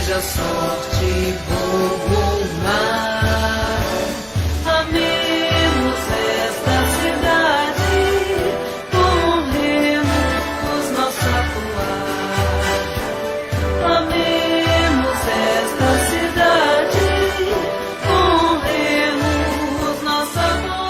seja sorte, povo mar. Amemos esta cidade, honremos nosso atuar. Amemos esta cidade, honremos nosso atuar.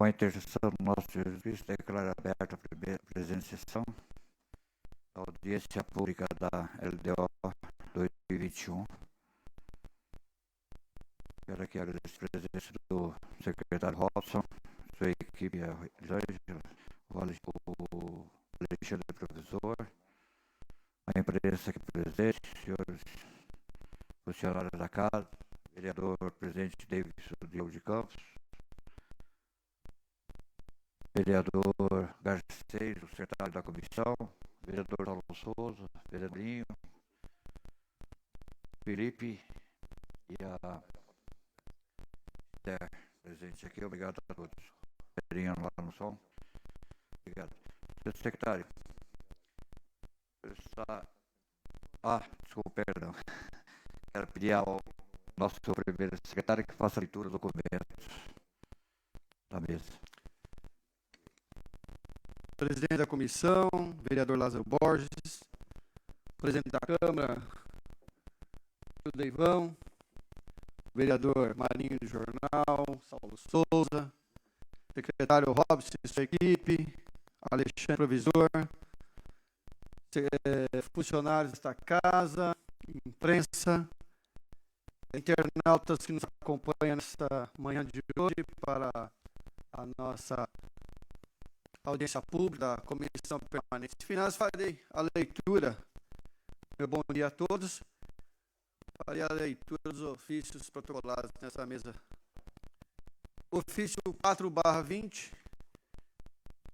Com a intercessão do nosso Jesus Cristo, declaro aberta a presente sessão da audiência pública da LDO 2021. Quero aqui agradecer a presença do secretário Robson, sua equipe, a Elisângela, o Alexandre Professor, a imprensa aqui presente, senhores funcionários da casa, vereador presidente Davidson Diogo de Campos, vereador Garcês, o secretário da comissão, vereador Paulo Souza, vereadorinho, Felipe e a Esther presente aqui. Obrigado a todos. Pedrinho lá no som. Obrigado. Senhor secretário, está... desculpa, perdão. Quero pedir ao nosso primeiro secretário que faça a leitura dos documentos da mesa. Presidente da comissão, vereador Lázaro Borges, presidente da Câmara, o Deivão, vereador Marinho do Jornal, Saulo Souza, secretário Robson e sua equipe, Alexandre Provisor, funcionários desta casa, imprensa, internautas que nos acompanham nesta manhã de hoje para a nossa audiência pública da Comissão Permanente de Finanças. Farei a leitura. Meu bom dia a todos. Farei a leitura dos ofícios protocolados nessa mesa. Ofício 4/20.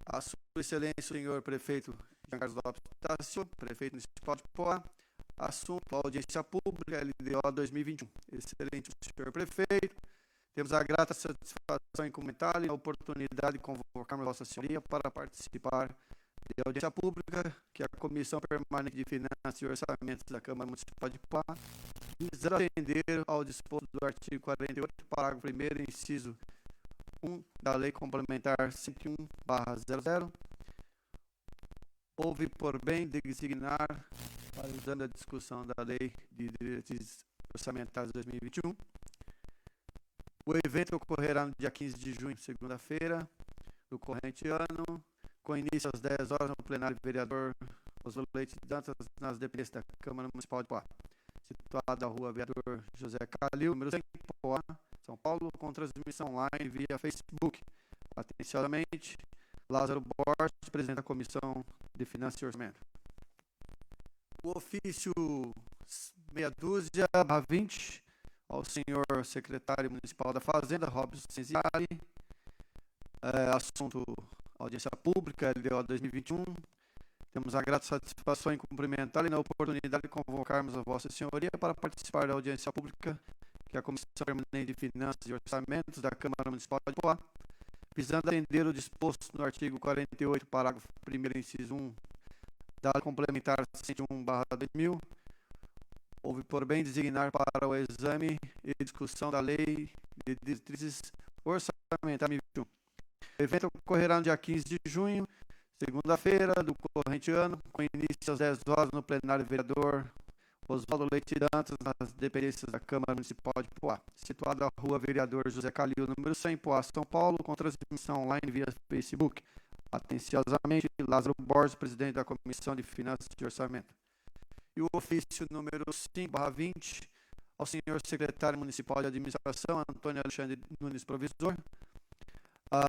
A Sua Excelência, o senhor prefeito Jean Carlos Lopes da Silva, prefeito municipal de Poá. Assunto: audiência pública LDO 2021. Excelente senhor prefeito. Temos a grata satisfação em comentar e a oportunidade de convocarmos Vossa Senhoria para participar da audiência pública que a Comissão Permanente de Finanças e Orçamentos da Câmara Municipal de Poá, visando atender ao disposto do artigo 48, parágrafo 1º, inciso 1 da Lei Complementar 101/00, houve por bem designar, usando a discussão da Lei de Diretrizes Orçamentárias 2021, o evento ocorrerá no dia 15 de junho, segunda-feira, do corrente ano, com início às 10 horas no plenário vereador Oswaldo Leite Dantas, nas dependências da Câmara Municipal de Poá, situada na rua Vereador José Calil, número 100, Poá, São Paulo, com transmissão online via Facebook. Atenciosamente, Lázaro Borges, presidente da Comissão de Finanças e Orçamento. O ofício 6/20 ao senhor secretário municipal da Fazenda, Robson Senziari, assunto audiência pública, LDO 2021. Temos a grata satisfação em cumprimentar e na oportunidade de convocarmos a Vossa Senhoria para participar da audiência pública que a Comissão Permanente de Finanças e Orçamentos da Câmara Municipal de Poá, visando atender o disposto no artigo 48, parágrafo 1º, inciso 1 da Lei Complementar 101/2000, houve por bem designar para o exame e discussão da Lei de Diretrizes Orçamentárias 2021. O evento ocorrerá no dia 15 de junho, segunda-feira do corrente ano, com início às 10 horas no plenário vereador Oswaldo Leite Dantas, nas dependências da Câmara Municipal de Poá, situada na rua Vereador José Calil, número 100, Poá, São Paulo, com transmissão online via Facebook. Atenciosamente, Lázaro Borges, presidente da Comissão de Finanças e Orçamento. E o ofício número 5/20 ao senhor secretário municipal de administração, Antônio Alexandre Nunes Provisor,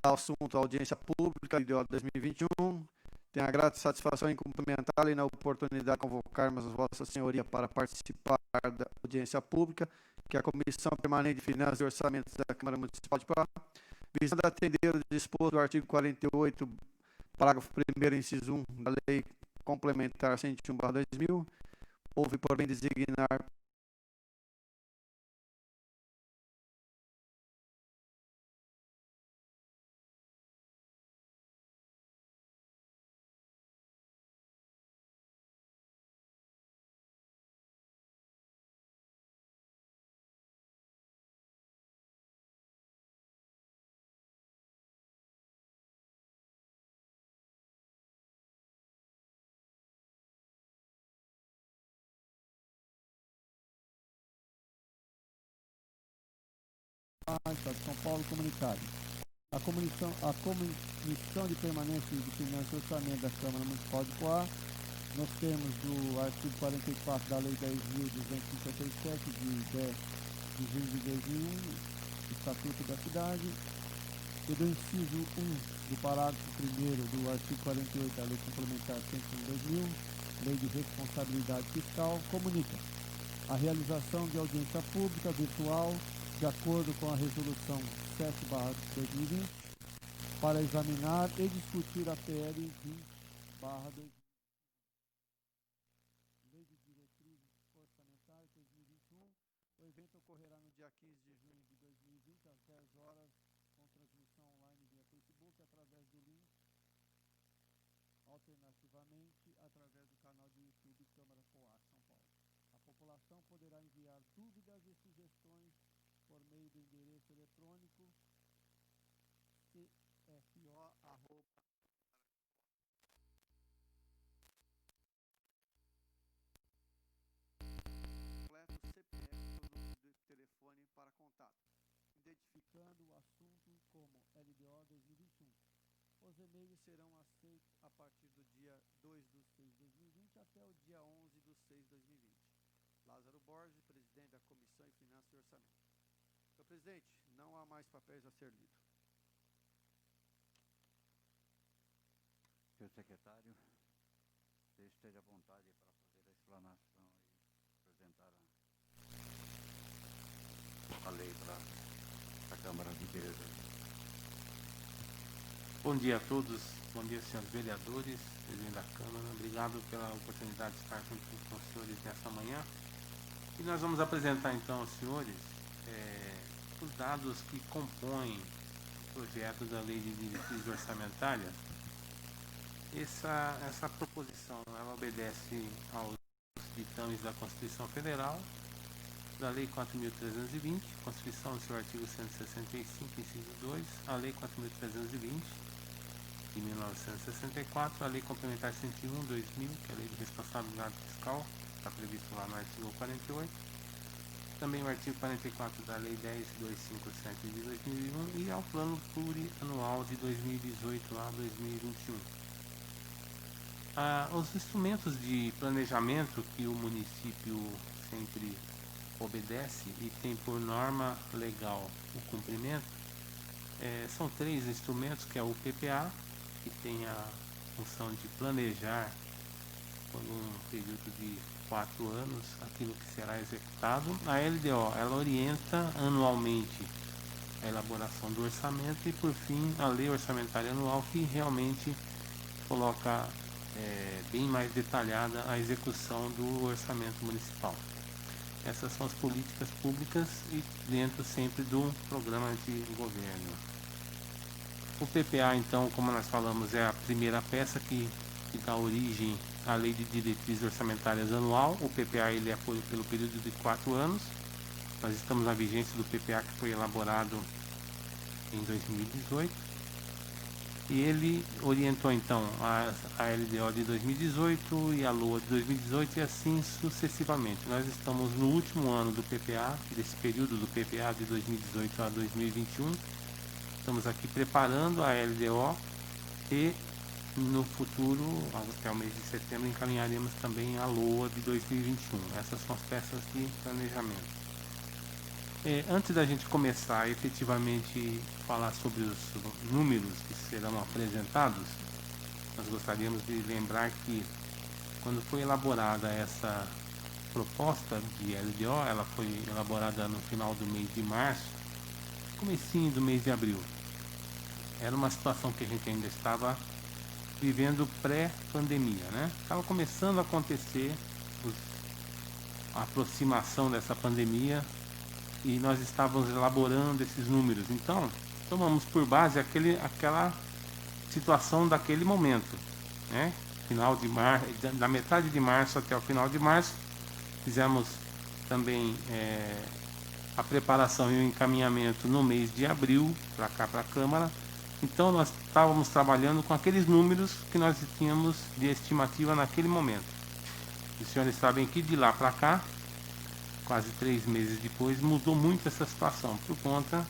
assunto audiência pública de 2021. Tenho a grata satisfação em cumprimentá-la e na oportunidade de convocarmos a Vossa Senhoria para participar da audiência pública que a Comissão Permanente de Finanças e Orçamentos da Câmara Municipal de Poá, visando atender o disposto do artigo 48, parágrafo 1º, inciso 1 da Lei Complementar 101/2000, houve por bem designar São Paulo comunitário. A Comissão de Permanência de Finanças e Orçamento da Câmara Municipal de Poá, nós temos do artigo 44 da Lei 10.257, de 10 de junho de 2001, Estatuto da Cidade, e do inciso 1 do parágrafo 1º do artigo 48 da Lei Complementar 101/2000, Lei de Responsabilidade Fiscal, comunica a realização de audiência pública virtual de acordo com a Resolução 7/2020 para examinar e discutir a PL 20/2020. Lei de Diretrizes Orçamentárias 2021. O evento ocorrerá no dia 15 de junho de 2020, às 10 horas, com transmissão online via Facebook, através do link, alternativamente, através do canal de YouTube Câmara Poá, São Paulo. A população poderá enviar dúvidas e sugestões por meio do endereço eletrônico cfo@. Completo, CPF e o número de telefone para contato, Identificando o assunto como LDO 2021. Os e-mails serão aceitos a partir do dia 2/6/2020 até o dia 11/6/2020. Lázaro Borges, presidente da Comissão de Finanças e Orçamento. Senhor presidente, não há mais papéis a ser lido. Senhor secretário, você esteja à vontade para fazer a explanação e apresentar a lei para a Câmara de Vereadores. Bom dia a todos, bom dia senhores vereadores, presidente da Câmara, obrigado pela oportunidade de estar junto com os senhores nessa manhã. E nós vamos apresentar então aos senhores os dados que compõem o projeto da Lei de Diretrizes Orçamentárias. Essa proposição ela obedece aos ditames da Constituição Federal, da Lei 4.320, Constituição no seu artigo 165, inciso 2, a Lei 4.320, de 1964, a Lei Complementar 101/2000, que é a Lei de Responsabilidade Fiscal, está previsto lá no artigo 48, também o artigo 44 da Lei 10.257 de 2001 e ao Plano Plurianual de 2018 a 2021. Os instrumentos de planejamento que o município sempre obedece e tem por norma legal o cumprimento, são 3 instrumentos, que é o PPA, que tem a função de planejar por um período de 4 anos aquilo que será executado. A LDO, ela orienta anualmente a elaboração do orçamento e, por fim, a Lei Orçamentária Anual, que realmente coloca bem mais detalhada a execução do orçamento municipal. Essas são as políticas públicas e dentro sempre do programa de governo. O PPA, então, como nós falamos, é a primeira peça que dá origem à Lei de Diretrizes Orçamentárias Anual. O PPA ele é pelo período de 4 anos. Nós estamos na vigência do PPA, que foi elaborado em 2018. E ele orientou então a LDO de 2018 e a LOA de 2018 e assim sucessivamente. Nós estamos no último ano do PPA, desse período do PPA de 2018 a 2021. Estamos aqui preparando a LDO e no futuro, até o mês de setembro, encaminharemos também a LOA de 2021. Essas são as peças de planejamento. Antes da gente começar a efetivamente falar sobre os números que serão apresentados, nós gostaríamos de lembrar que quando foi elaborada essa proposta de LDO, ela foi elaborada no final do mês de março, comecinho do mês de abril. Era uma situação que a gente ainda estava vivendo pré-pandemia, né? Estava começando a acontecer a aproximação dessa pandemia e nós estávamos elaborando esses números. Então, tomamos por base aquela situação daquele momento, né? Final de março, da metade de março até o final de março, fizemos também a preparação e o encaminhamento no mês de abril para cá, para a Câmara. Então, nós estávamos trabalhando com aqueles números que nós tínhamos de estimativa naquele momento. Os senhores sabem que de lá para cá, quase 3 meses depois, mudou muito essa situação, por conta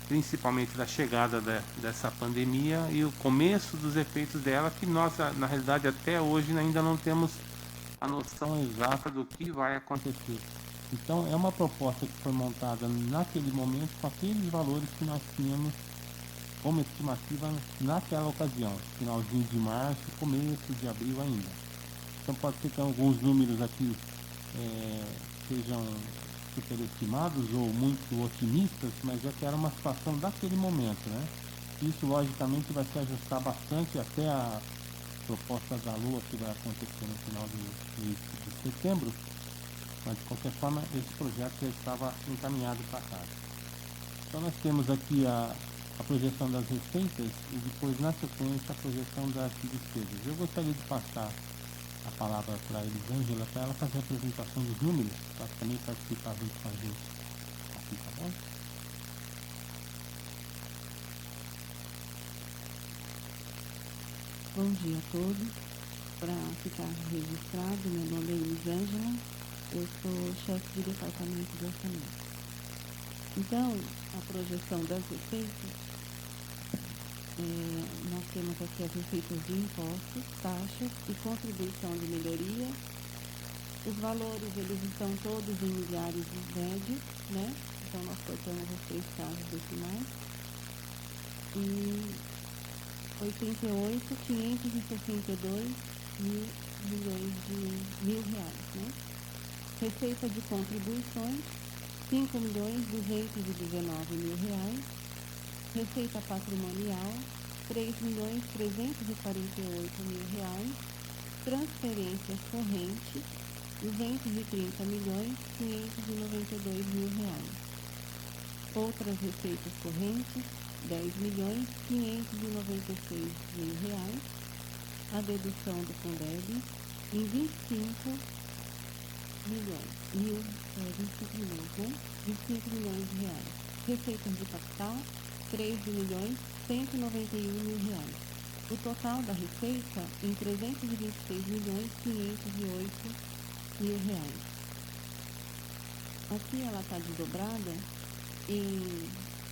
principalmente da chegada dessa pandemia e o começo dos efeitos dela, que nós, na realidade, até hoje ainda não temos a noção exata do que vai acontecer. Então, é uma proposta que foi montada naquele momento com aqueles valores que nós tínhamos como estimativa naquela ocasião, finalzinho de março, começo de abril ainda. Então, pode ser que alguns números aqui sejam superestimados ou muito otimistas, mas é que era uma situação daquele momento, né? Isso, logicamente, vai se ajustar bastante até a proposta da Lua que vai acontecer no final do mês de setembro, mas de qualquer forma esse projeto já estava encaminhado para casa. Então nós temos aqui a projeção das receitas e depois na sequência a projeção das despesas. Eu gostaria de passar a palavra para a Elisângela para ela fazer a apresentação dos números, para também participar junto com a gente aqui, tá bom? Bom dia a todos. Para ficar registrado, meu nome é Elisângela, eu sou chefe de departamento de orçamento. Então, a projeção das receitas, nós temos aqui as receitas de impostos, taxas e contribuição de melhoria. Os valores, eles estão todos em milhares de médios, né? Então, nós cortamos as 3 casas decimais. E 88.562 milhões de reais, né? Receita de contribuições, 5.219.000 reais. Receita patrimonial, 3.348.000 reais. Transferências correntes, 230.592.000 reais. Outras receitas correntes, 10.596.000 reais, a dedução do Fundeb em 25 milhões, né? 25 milhões de reais. Receitas de capital, 13.191.000 reais. O total da receita em 326.508.000 reais. Aqui ela está desdobrada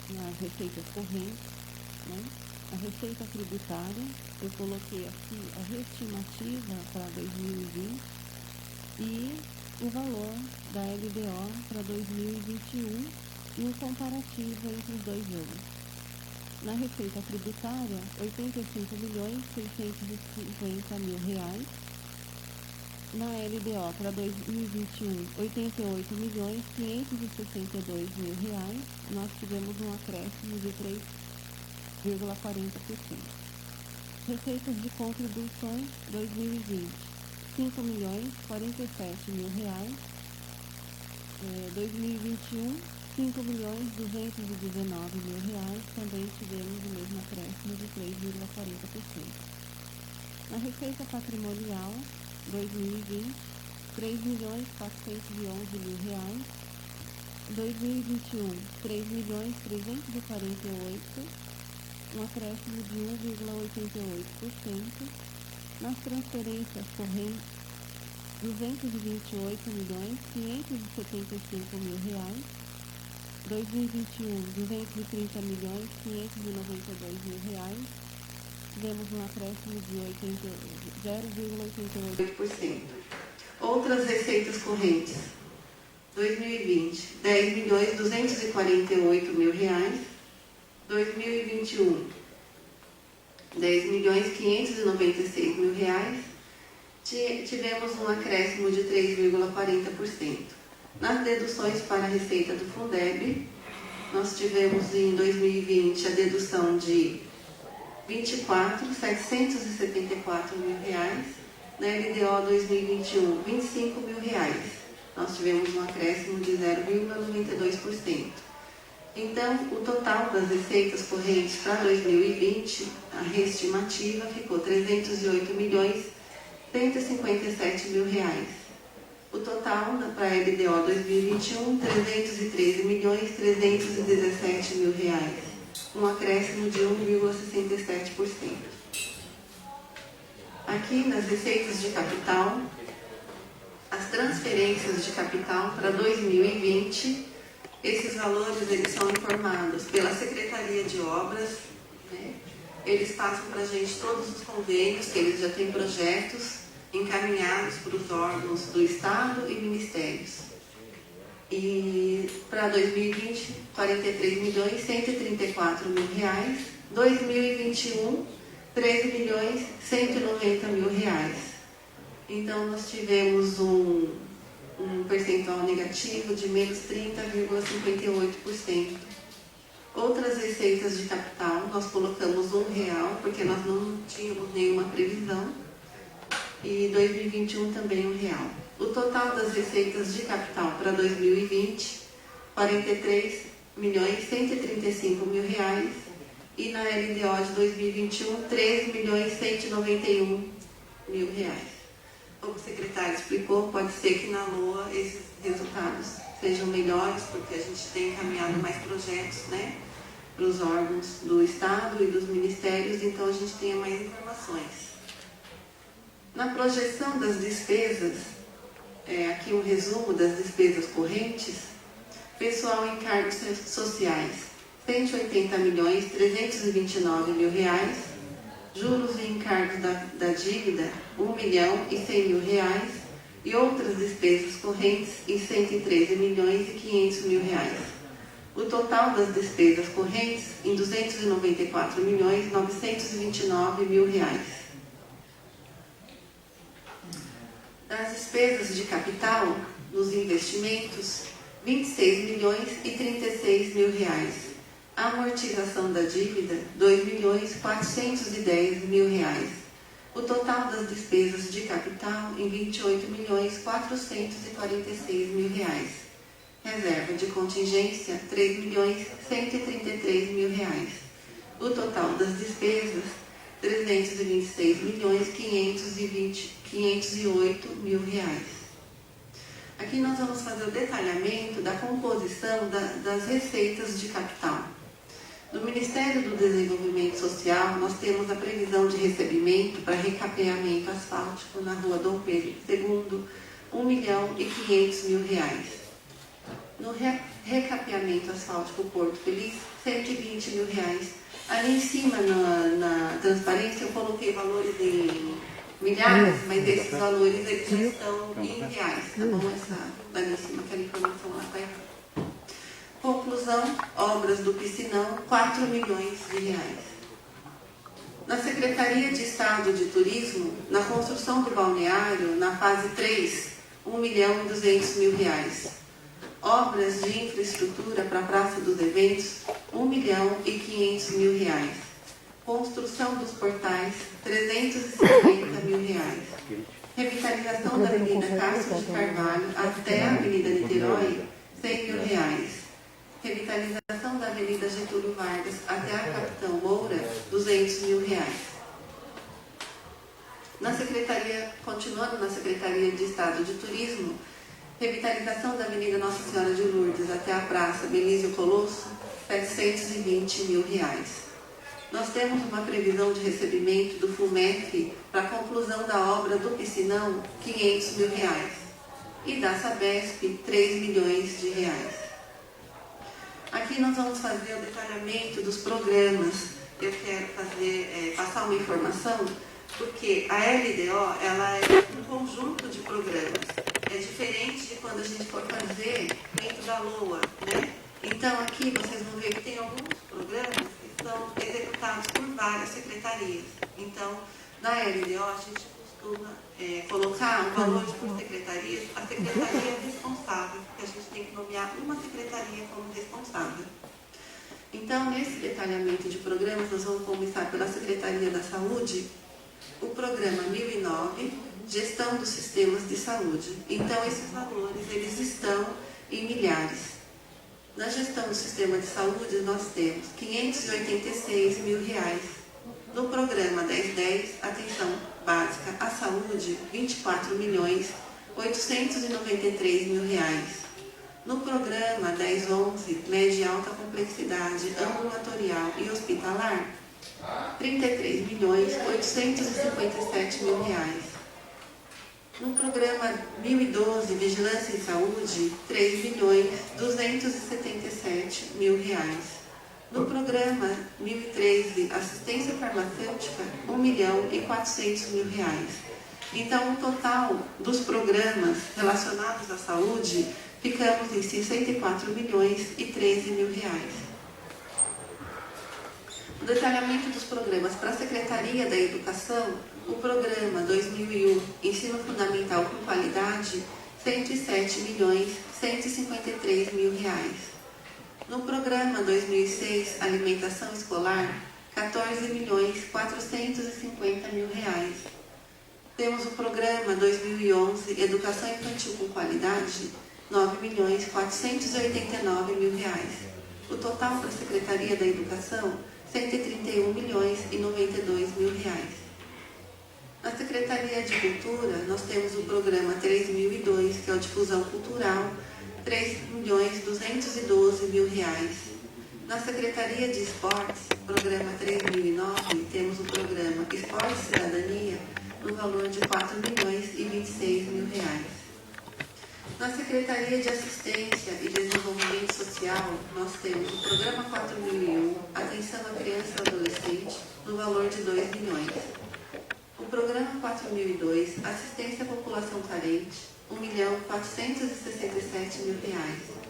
nas receitas correntes, né? A receita tributária, eu coloquei aqui a reestimativa para 2020 e o valor da LDO para 2021 e um comparativo entre os dois anos. Na receita tributária, 85.650.000 reais. Na LDO para 2021, 88.562.000 reais. Nós tivemos um acréscimo de 3,40%. Receitas de contribuições 2020, 5.047.000 reais. 2021, 5.219.000 reais. Também tivemos o mesmo acréscimo de 3,40%. Na receita patrimonial 2020, 3.411.000 reais. 2021, 3.348.000, um acréscimo de 1,88%. Nas transferências correntes, 228.575.000 reais. 2021, 230.592.000 reais. Tivemos um acréscimo de 0,88%. Outras receitas correntes, 2020, 10.248.000 reais. 2021, 10.596.000 reais. Tivemos um acréscimo de 3,40%. Nas deduções para a receita do Fundeb, nós tivemos em 2020 a dedução de 24.774.000 reais. Na LDO 2021, 25.000 reais. Nós tivemos um acréscimo de 0,92%. Então, o total das receitas correntes para 2020, a reestimativa ficou 308.157.000 reais. O total para a LDO 2021, 313.317.000 reais. Um acréscimo de 1,67%. Aqui nas receitas de capital, as transferências de capital para 2020 Esses valores eles são informados pela Secretaria de Obras, né? Eles passam para a gente todos os convênios, que eles já têm projetos encaminhados para os órgãos do Estado e ministérios. E para 2020, R$ 43.134.000. 2021, R$ 13.190.000. Então, nós tivemos um percentual negativo de menos 30,58%. Outras receitas de capital, nós colocamos R$1, porque nós não tínhamos nenhuma previsão. E 2021 também R$1. O total das receitas de capital para 2020, R$ 43.135.000. E na LDO de 2021, R$ 13.191.000. Como o secretário explicou, pode ser que na LOA esses resultados sejam melhores, porque a gente tem encaminhado mais projetos, né, para os órgãos do Estado e dos ministérios, então a gente tenha mais informações. Na projeção das despesas, aqui um resumo das despesas correntes: pessoal em cargos sociais, R$ 180.329.000. Juros e encargos da dívida, R$ 1.100.000, e outras despesas correntes em R$ 113.500.000. O total das despesas correntes em R$ 294.929.000. Das despesas de capital, nos investimentos, R$ 26.036.000. Amortização da dívida, R$ 2.410.000. O total das despesas de capital em R$ 28.446.000. Reserva de contingência, R$ 3.133.000. O total das despesas, R$ 326.508.000. Aqui nós vamos fazer o detalhamento da composição das receitas de capital. No Ministério do Desenvolvimento Social, nós temos a previsão de recebimento para recapeamento asfáltico na rua Dom Pedro II, R$ 1.500.000. No recapeamento asfáltico Porto Feliz, R$ 120.000. Ali em cima, na transparência, eu coloquei valores em milhares, mas esses valores eles já estão em reais, tá bom? Ali em cima, aquela informação lá está errada. Conclusão, obras do piscinão, R$ 4 milhões. Na Secretaria de Estado de Turismo, na construção do balneário, na fase 3, R$ 1.200.000. Obras de infraestrutura para a Praça dos Eventos, R$ 1.500.000. Construção dos portais, R$ 350.000. Revitalização da Avenida Castro de Carvalho até a Avenida Niterói, R$ 100.000. Revitalização da Avenida Getúlio Vargas até a Capitão Moura, R$ 200.000. Continuando na Secretaria de Estado de Turismo, revitalização da Avenida Nossa Senhora de Lourdes até a Praça Belísio Colosso, R$ 720.000. Nós temos uma previsão de recebimento do FUMEF para a conclusão da obra do piscinão, R$ 500.000. E da Sabesp, R$ 3 milhões. Aqui nós vamos fazer o detalhamento dos programas. Eu quero passar uma informação, porque a LDO ela é um conjunto de programas. É diferente de quando a gente for fazer dentro da LOA, né? Então aqui vocês vão ver que tem alguns programas que são executados por várias secretarias. Então, na LDO a gente costuma colocar um valor por secretarias. A secretaria é responsável, porque a gente tem que nomear uma secretaria como responsável. Então, nesse detalhamento de programas, nós vamos começar pela Secretaria da Saúde, o programa 1009, Gestão dos Sistemas de Saúde. Então, esses valores, eles estão em milhares. Na gestão do sistema de saúde, nós temos R$ 586.000. No programa 1010, Atenção Básica à Saúde, R$ 24.893.000. No programa 1011, Média e Alta Complexidade Ambulatorial e Hospitalar, R$ 33.857.000. No programa 1012, Vigilância em Saúde, R$ 3.277.000. No programa 1013, Assistência Farmacêutica, R$ 1.400.000. Então, o total dos programas relacionados à saúde, ficamos em R$ 64.013.000. O detalhamento dos programas para a Secretaria da Educação, o programa 2001, Ensino Fundamental com Qualidade, R$ 107.153.000. No programa 2006, Alimentação Escolar, R$ 14.450.000. Temos o programa 2011, Educação Infantil com Qualidade, R$ 9.489.000. O total para a Secretaria da Educação, R$ 131.092.000. Na Secretaria de Cultura, nós temos o programa 3002, que é o Difusão Cultural, R$ 3.212.000. Na Secretaria de Esportes, programa 3009, temos o programa Esporte e Cidadania, no valor de R$ 4.026.000. Na Secretaria de Assistência e Desenvolvimento Social, nós temos o programa 4001, Atenção à Criança e ao Adolescente, no valor de R$ 2 milhões. O programa 4002, Assistência à População Carente, R$ 1.467.000.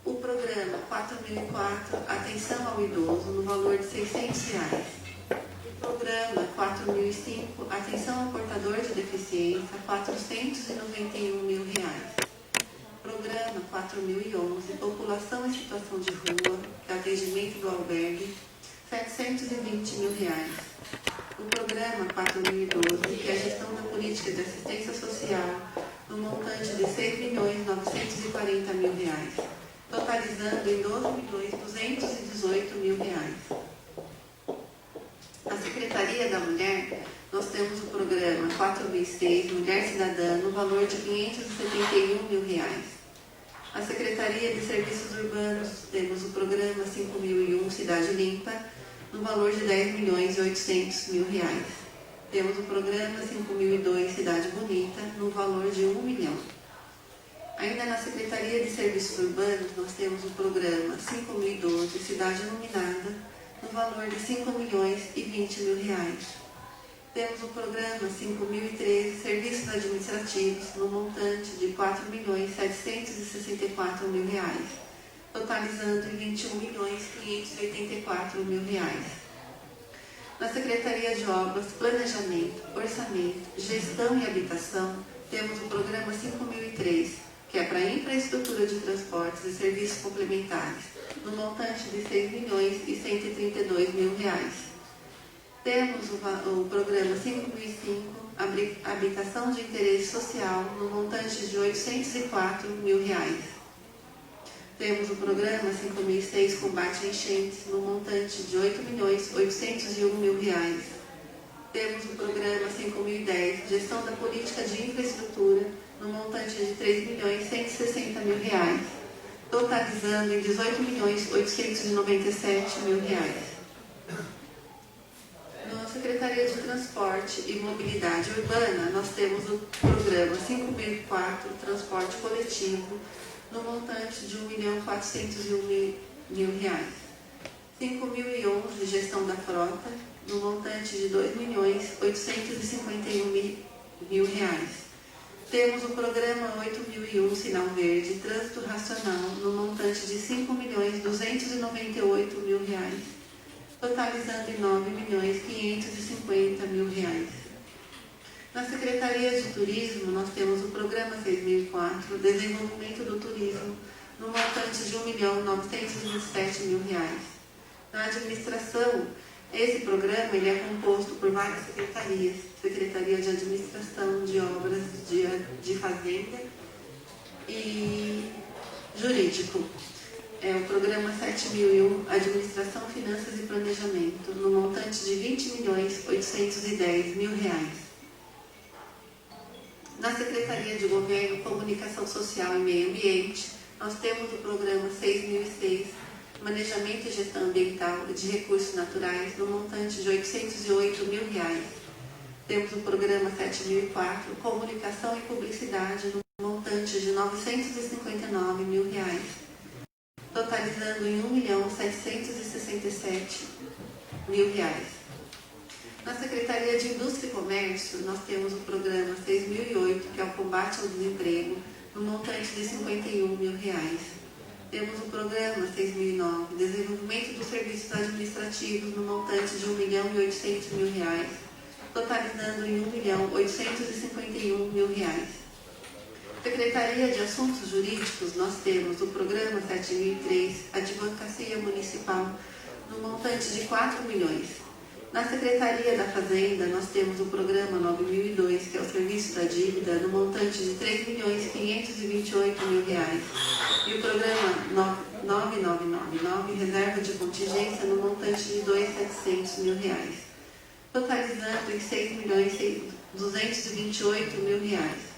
O programa 4004, Atenção ao Idoso, no valor de R$ 600. O programa 4005, Atenção ao Portador de Deficiência, R$ 491.000. Programa 4011, População em Situação de Rua, Atendimento do Albergue, R$ 720.000. O programa 4012, que é a Gestão da Política de Assistência Social, no montante de R$ 6.940.000, totalizando em R$ 12.218.000. Na Secretaria da Mulher, nós temos o programa 4006, Mulher Cidadã, no valor de R$ 571.000. Na Secretaria de Serviços Urbanos, temos o programa 5001, Cidade Limpa, no valor de R$ 10.800.000. Temos o programa 5002, Cidade Bonita, no valor de R$ 1 milhão. Ainda na Secretaria de Serviços Urbanos, nós temos o programa 5012, Cidade Iluminada, no valor de R$ 5.020.000. Temos o programa 5013, Serviços Administrativos, no montante de R$ 4.764.000, totalizando em R$ 21.584.000. Na Secretaria de Obras, Planejamento, Orçamento, Gestão e Habitação, temos o programa 5003, que é para infraestrutura de transportes e serviços complementares, no montante de R$ 6.132.000. Temos o programa 5005, Habitação de Interesse Social, no montante de R$ 804.000. Temos o programa 5006, Combate a Enchentes, no montante de R$ 8.801.000. Temos o programa 5010, Gestão da Política de Infraestrutura, no montante de R$ 3.160.000, totalizando em R$ 18.897.000. Na Secretaria de Transporte e Mobilidade Urbana, nós temos o programa 5004, Transporte Coletivo, no montante de R$ 1.401.000. 5011, Gestão da Frota, no montante de R$ 2.851.000. Temos o programa 8001, Sinal Verde, Trânsito Racional, no montante de R$ 5.298.000, totalizando em R$ 9.550.000. Na Secretaria de Turismo, nós temos o programa 6004, Desenvolvimento do Turismo, no montante de R$ 1.927.000. Na administração, esse programa ele é composto por várias secretarias, Secretaria de Administração, de Obras, de Fazenda e Jurídico. É o programa 7001, Administração, Finanças e Planejamento, no montante de R$ 20.810.000. Na Secretaria de Governo, Comunicação Social e Meio Ambiente, nós temos o programa 6006, Manejamento e Gestão Ambiental e de Recursos Naturais, no montante de R$ 808.000. temos o programa 7004, Comunicação e Publicidade, no montante de R$ 959 mil, totalizando em R$ 1.767.000. Na Secretaria de Indústria e Comércio, nós temos o programa 6008, que é o combate ao desemprego, no montante de R$ 51 mil. Temos o programa 6009, Desenvolvimento dos Serviços Administrativos, no montante de R$ 1.800.000, totalizando em R$ 1.851.000. Secretaria de Assuntos Jurídicos, nós temos o programa 7003, Advocacia Municipal, no montante de R$ 4 milhões. Na Secretaria da Fazenda, nós temos o programa 9002, que é o Serviço da Dívida, no montante de R$ 3.528.000. E o programa 9999, Reserva de Contingência, no montante de R$ 2.700.000, totalizando em R$ 6.228.000.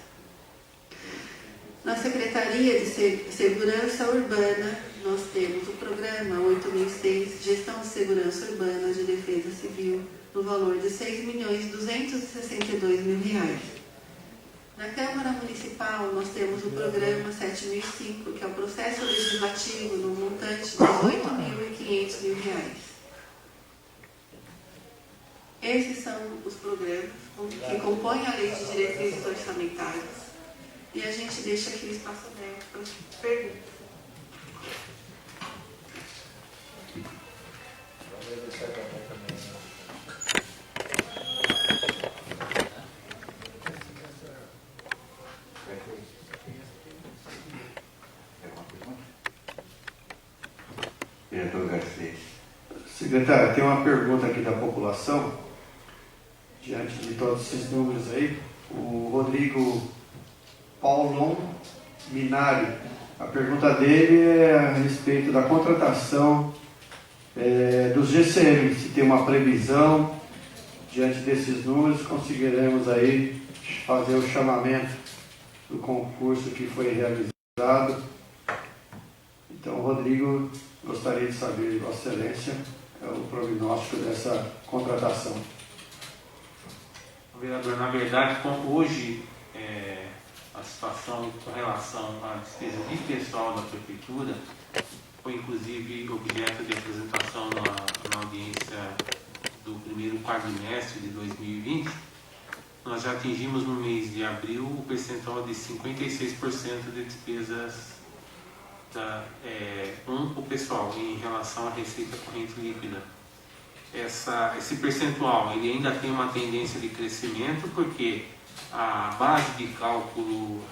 Na Secretaria de Segurança Urbana, nós temos o programa 8006, Gestão de Segurança Urbana de Defesa Civil, no valor de R$ 6.262.000. Na Câmara Municipal, nós temos o programa 7005, que é o Processo Legislativo, no montante de R$ 18.500.000. Esses são os programas que compõem a Lei de Diretrizes Orçamentárias. E a gente deixa aqui o espaço aberto para as perguntas. Diretor Garcês. Secretário, tem uma pergunta aqui da população, diante de todos esses números aí. O Rodrigo Paulon Minari, a pergunta dele é a respeito da contratação dos GCM, se tem uma previsão, diante desses números, conseguiremos aí fazer o chamamento do concurso que foi realizado. Então, Rodrigo, gostaria de saber, Vossa Excelência, o prognóstico dessa contratação. Vereador, na verdade, hoje, a situação com relação à despesa de pessoal da Prefeitura foi, inclusive, objeto de apresentação na audiência do primeiro quadrimestre de 2020. Nós já atingimos no mês de abril o percentual de 56% de despesas com o pessoal em relação à receita corrente líquida. Esse percentual ele ainda tem uma tendência de crescimento, porque a base de cálculo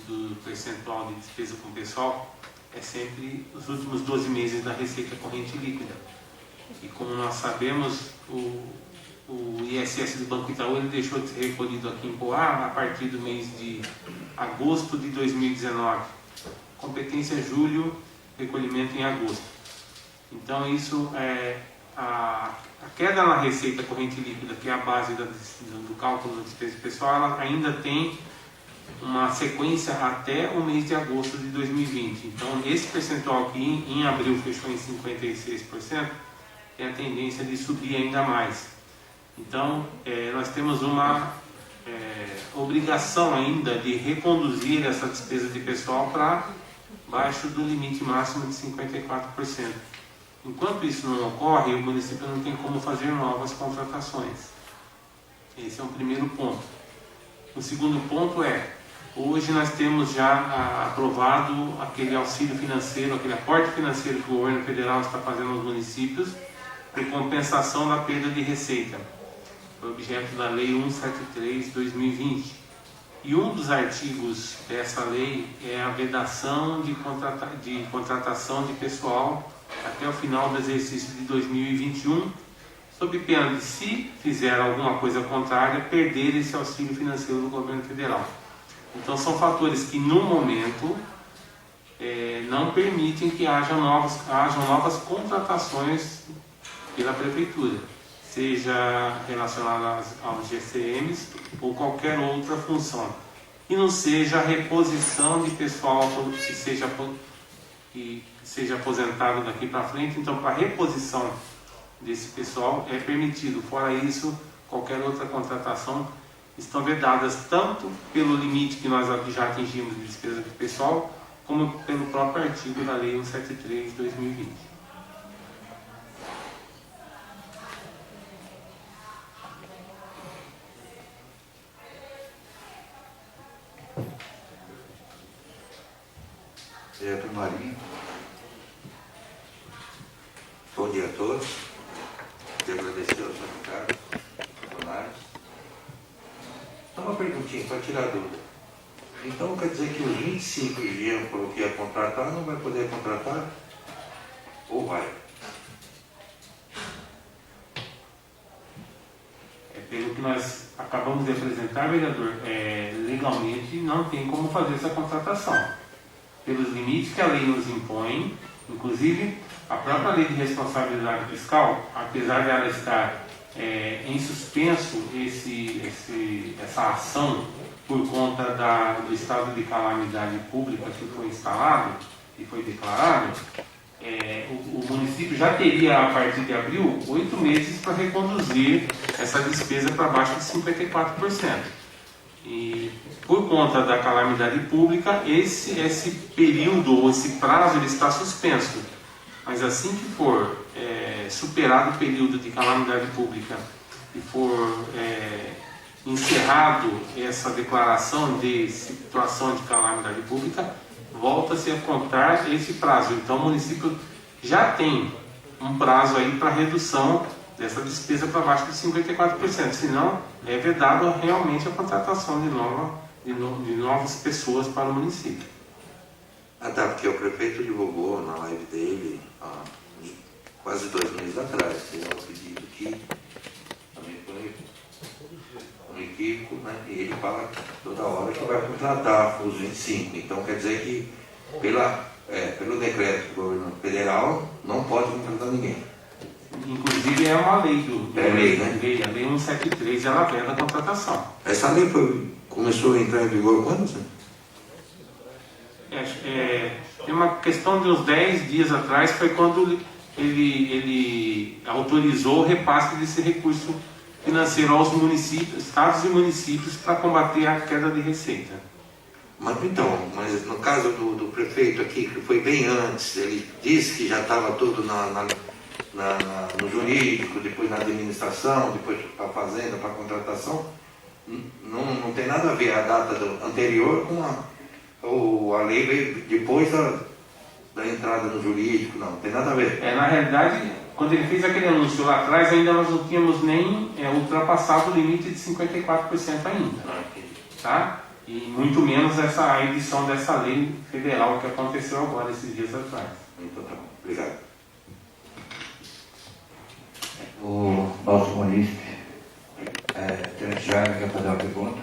do percentual de despesa com o pessoal é sempre os últimos 12 meses da receita corrente líquida. E como nós sabemos, o ISS do Banco Itaú ele deixou de ser recolhido aqui em Poá a partir do mês de agosto de 2019. Competência julho, recolhimento em agosto. Então isso a queda na receita corrente líquida, que é a base do cálculo da despesa pessoal, ela ainda tem uma sequência até o mês de agosto de 2020. Então, esse percentual que em abril fechou em 56%, tem a tendência de subir ainda mais. Então, nós temos uma obrigação ainda de reconduzir essa despesa de pessoal para baixo do limite máximo de 54%. Enquanto isso não ocorre, o município não tem como fazer novas contratações. Esse é um primeiro ponto. O segundo ponto hoje nós temos já aprovado aquele auxílio financeiro, aquele aporte financeiro que o governo federal está fazendo aos municípios por compensação da perda de receita. Foi objeto da Lei 173/2020. E um dos artigos dessa lei é a vedação de contratação de pessoal até o final do exercício de 2021, sob pena de, se fizer alguma coisa contrária, perder esse auxílio financeiro do governo federal. Então são fatores que no momento não permitem que hajam novas contratações pela Prefeitura, seja relacionadas aos GCMs ou qualquer outra função, e não seja a reposição de pessoal que seja aposentado daqui para frente. Então, para reposição desse pessoal é permitido. Fora isso, qualquer outra contratação estão vedadas tanto pelo limite que nós já atingimos de despesa pessoal, como pelo próprio artigo da Lei 173/2020. Diretor Marinho. Bom dia a todos. Quero agradecer ao senhor Ricardo, funcionários. Só uma perguntinha para tirar a dúvida. Então quer dizer que os 25 dias que ia contratar não vai poder contratar? Ou vai? Pelo que nós acabamos de apresentar, vereador, legalmente não tem como fazer essa contratação. Pelos limites que a lei nos impõe, inclusive a própria lei de responsabilidade fiscal, apesar de ela estar em suspenso essa ação por conta do estado de calamidade pública que foi instalado e foi declarado, o município já teria, a partir de abril, 8 meses para reconduzir essa despesa para baixo de 54%. E por conta da calamidade pública, esse período ou esse prazo ele está suspenso. Mas assim que for superado o período de calamidade pública e for encerrado essa declaração de situação de calamidade pública, volta-se a contar esse prazo. Então o município já tem um prazo aí para redução dessa despesa para baixo de 54%, senão é vedado realmente a contratação de novas pessoas para o município. Ah, tá, porque o prefeito divulgou na live dele há quase 2 meses atrás, que é o pedido que também foi um equívoco, né? E ele fala toda hora que vai contratar os 25. Então quer dizer que pelo decreto do governo federal não pode contratar ninguém. Inclusive é uma lei lei, né? A lei 173, ela veda a contratação. Essa lei começou a entrar em vigor quando, senhor? Tem uma questão de uns 10 dias atrás, foi quando ele autorizou o repasse desse recurso financeiro aos municípios, estados e municípios para combater a queda de receita. Mas no caso do prefeito aqui, que foi bem antes, ele disse que já estava tudo no jurídico, depois na administração, depois para a fazenda, para a contratação, não tem nada a ver a data anterior com a lei veio depois da entrada no jurídico, não tem nada a ver. Na realidade, quando ele fez aquele anúncio lá atrás, ainda nós não tínhamos nem ultrapassado o limite de 54% ainda. Tá? E muito menos essa edição dessa lei federal que aconteceu agora, esses dias atrás. Então tá bom, obrigado. O nosso munícipe, Tenente Jaime, quer fazer uma pergunta?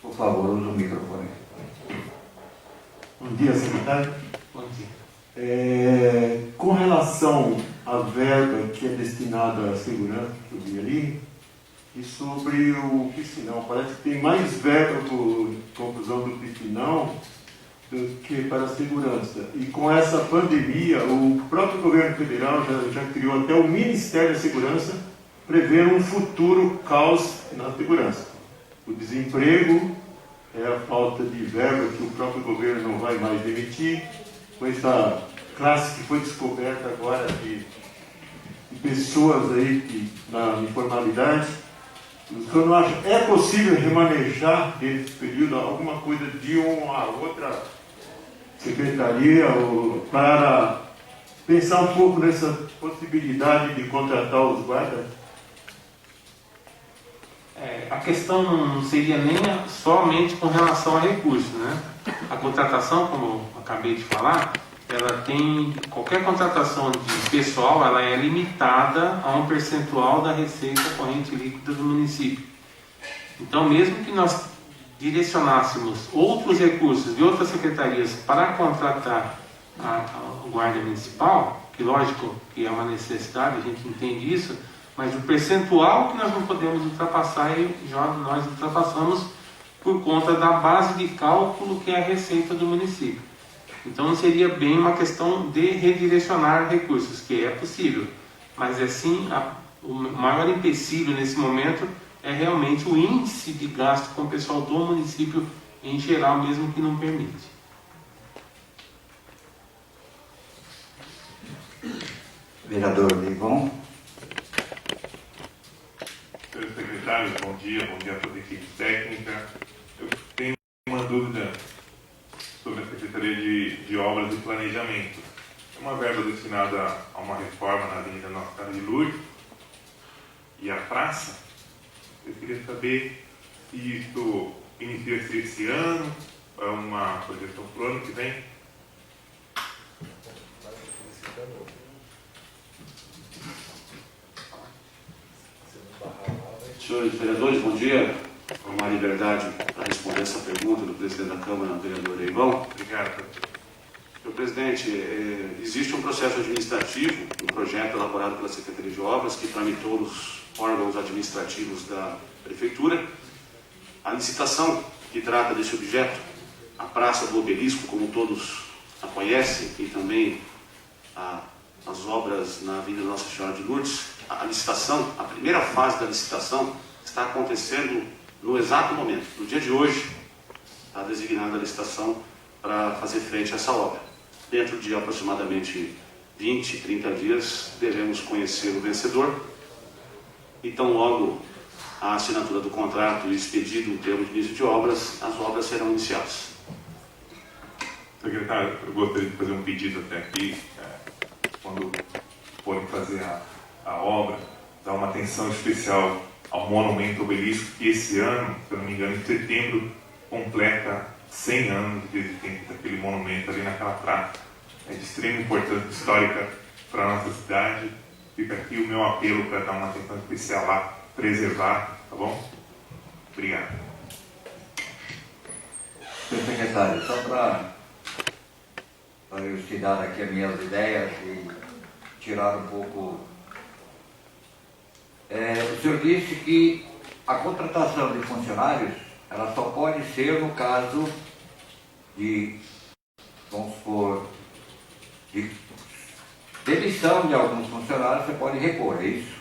Por favor, use o microfone. Bom dia, secretário. Bom dia. Com relação à verba que é destinada à segurança, que eu vi ali, e sobre o piscinão, parece que tem mais verba para a conclusão do piscinão do que para a segurança. E com essa pandemia, o próprio governo federal já criou até o Ministério da Segurança, prevendo um futuro caos na segurança. O desemprego, a falta de verba que o próprio governo não vai mais demitir, com essa classe que foi descoberta agora de pessoas aí na informalidade. O senhor não acha é possível remanejar nesse período alguma coisa de uma outra secretaria para pensar um pouco nessa possibilidade de contratar os guardas? A questão não seria nem somente com relação a recursos, né? A contratação, como eu acabei de falar, ela tem, qualquer contratação de pessoal, ela é limitada a um percentual da receita corrente líquida do município. Então, mesmo que nós direcionássemos outros recursos de outras secretarias para contratar a guarda municipal, que lógico que é uma necessidade, a gente entende isso, mas o percentual que nós não podemos ultrapassar, nós ultrapassamos por conta da base de cálculo que é a receita do município. Então não seria bem uma questão de redirecionar recursos, que é possível, mas é sim o maior empecilho nesse momento é realmente o índice de gasto com o pessoal do município em geral, mesmo que não permite. Vereador Leivon. Senhor secretário, bom dia a toda a equipe técnica. Eu tenho uma dúvida sobre a Secretaria de Obras e Planejamento. É uma verba destinada a uma reforma na Avenida Nossa Senhora de Lourdes e a praça. Eu queria saber se isso inicia-se esse ano, é uma projeção para o ano que vem. Senhores vereadores, bom dia. Com uma liberdade para responder essa pergunta do presidente da Câmara, vereador Leivon. Obrigado. Senhor presidente, existe um processo administrativo, um projeto elaborado pela Secretaria de Obras, que tramitou nos órgãos administrativos da Prefeitura. A licitação que trata desse objeto, a Praça do Obelisco, como todos a conhecem, e também as obras na Avenida Nossa Senhora de Lourdes, a licitação, a primeira fase da licitação está acontecendo no exato momento. No dia de hoje, está designada a licitação para fazer frente a essa obra. Dentro de aproximadamente 20, 30 dias, devemos conhecer o vencedor. Então, logo a assinatura do contrato e expedido o termo de início de obras, as obras serão iniciadas. Secretário, eu gostaria de fazer um pedido até aqui, quando forem fazer a obra, dar uma atenção especial ao Monumento Obelisco, que esse ano, se eu não me engano, em setembro, completa 100 anos de existência daquele monumento ali naquela praça. É de extrema importância histórica para a nossa cidade. Fica aqui o meu apelo para dar uma atenção especial lá, preservar, tá bom? Obrigado. Senhor secretário, só para eu estudar aqui as minhas ideias e tirar um pouco... o senhor disse que a contratação de funcionários, ela só pode ser no caso de, vamos supor, de demissão de alguns funcionários, você pode repor, é isso?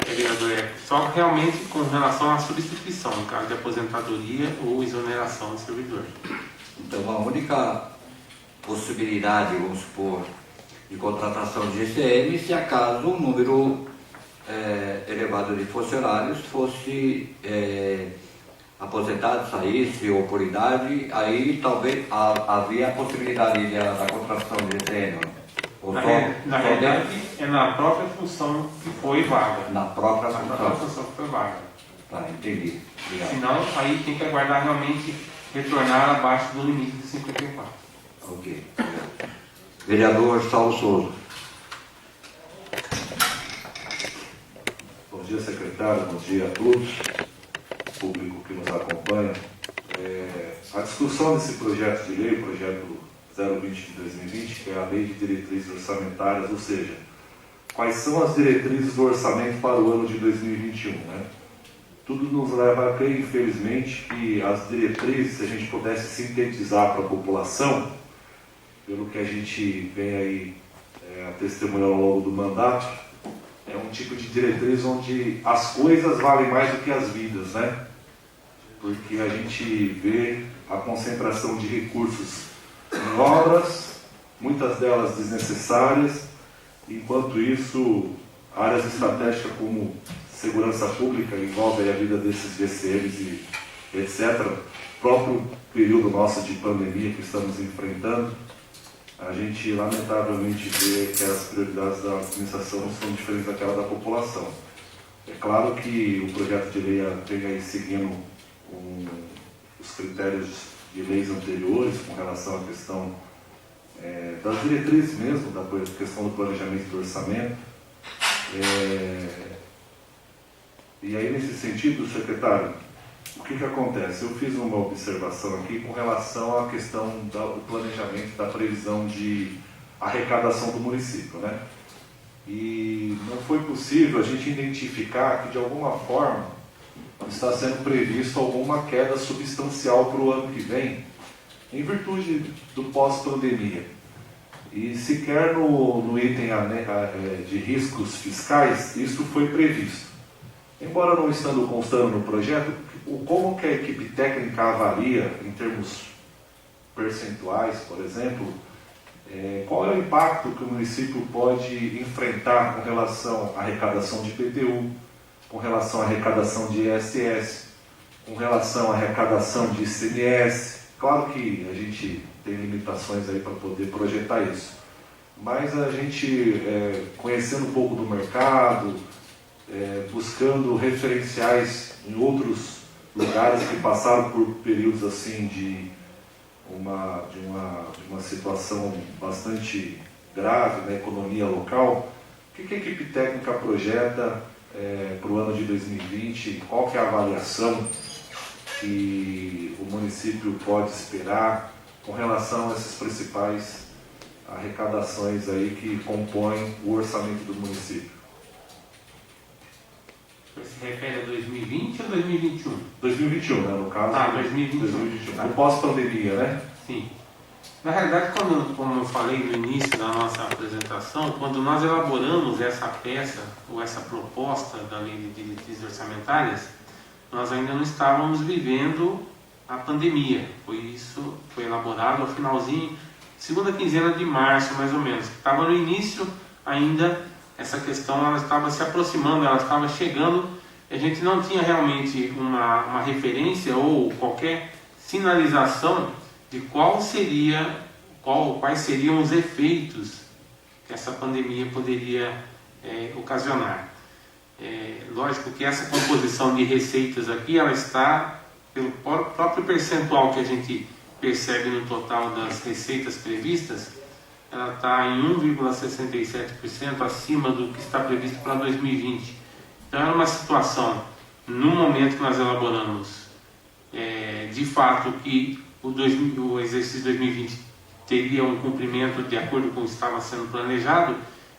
Vereador, só realmente com relação à substituição, no caso de aposentadoria ou exoneração do servidor. Então, a única possibilidade, vamos supor, de contratação de GCM, se acaso um número elevado de funcionários fosse aposentado, saísse ou por idade, aí talvez havia a possibilidade da contratação de GCM. Na realidade, é na própria função que foi vaga. Na própria função. Na própria função que foi vaga. Tá, entendi. Obrigado. Senão, aí tem que aguardar realmente retornar abaixo do limite de 54. Ok. Vereador Saulo Souza. Bom dia, secretário. Bom dia a todos, público que nos acompanha. A discussão desse projeto de lei, o projeto 020 de 2020, que é a Lei de Diretrizes Orçamentárias, ou seja, quais são as diretrizes do orçamento para o ano de 2021, né? Tudo nos leva a crer, infelizmente, que as diretrizes, se a gente pudesse sintetizar para a população, pelo que a gente vem aí testemunhando ao longo do mandato, é um tipo de diretriz onde as coisas valem mais do que as vidas, né? Porque a gente vê a concentração de recursos em obras, muitas delas desnecessárias, enquanto isso, áreas estratégicas como segurança pública envolvem a vida desses GCMs e etc. O próprio período nosso de pandemia que estamos enfrentando, a gente lamentavelmente vê que as prioridades da administração não são diferentes daquela da população. É claro que o projeto de lei vem aí seguindo os critérios de leis anteriores com relação à questão das diretrizes mesmo, da questão do planejamento do orçamento. E aí, nesse sentido, secretário, o que acontece? Eu fiz uma observação aqui com relação à questão do planejamento, da previsão de arrecadação do município, né? E não foi possível a gente identificar que, de alguma forma, está sendo previsto alguma queda substancial para o ano que vem, em virtude do pós-pandemia. E sequer no item de riscos fiscais, isso foi previsto. Embora não estando constando no projeto, como que a equipe técnica avalia, em termos percentuais, por exemplo, qual é o impacto que o município pode enfrentar com relação à arrecadação de IPTU, com relação à arrecadação de ISS, com relação à arrecadação de ICMS? Claro que a gente tem limitações aí para poder projetar isso, mas a gente, conhecendo um pouco do mercado, buscando referenciais em outros lugares que passaram por períodos assim de uma situação bastante grave na economia local, o que a equipe técnica projeta para o ano de 2020? Qual que é a avaliação que o município pode esperar com relação a essas principais arrecadações aí que compõem o orçamento do município? Você se refere a 2020 ou 2021? 2021, né, no caso. 2021. Tá. No pós-pandemia, né? Sim. Na realidade, como eu falei no início da nossa apresentação, quando nós elaboramos essa peça, ou essa proposta da Lei de Diretrizes Orçamentárias, nós ainda não estávamos vivendo a pandemia. Foi elaborado ao finalzinho, segunda quinzena de março, mais ou menos. Estava no início ainda, essa questão ela estava se aproximando, ela estava chegando, a gente não tinha realmente uma referência ou qualquer sinalização de quais seriam os efeitos que essa pandemia poderia ocasionar. Lógico que essa composição de receitas aqui, ela está, pelo próprio percentual que a gente percebe no total das receitas previstas, ela está em 1,67% acima do que está previsto para 2020. Então é uma situação, no momento que nós elaboramos, de fato que o exercício 2020 teria um cumprimento de acordo com o que estava sendo planejado.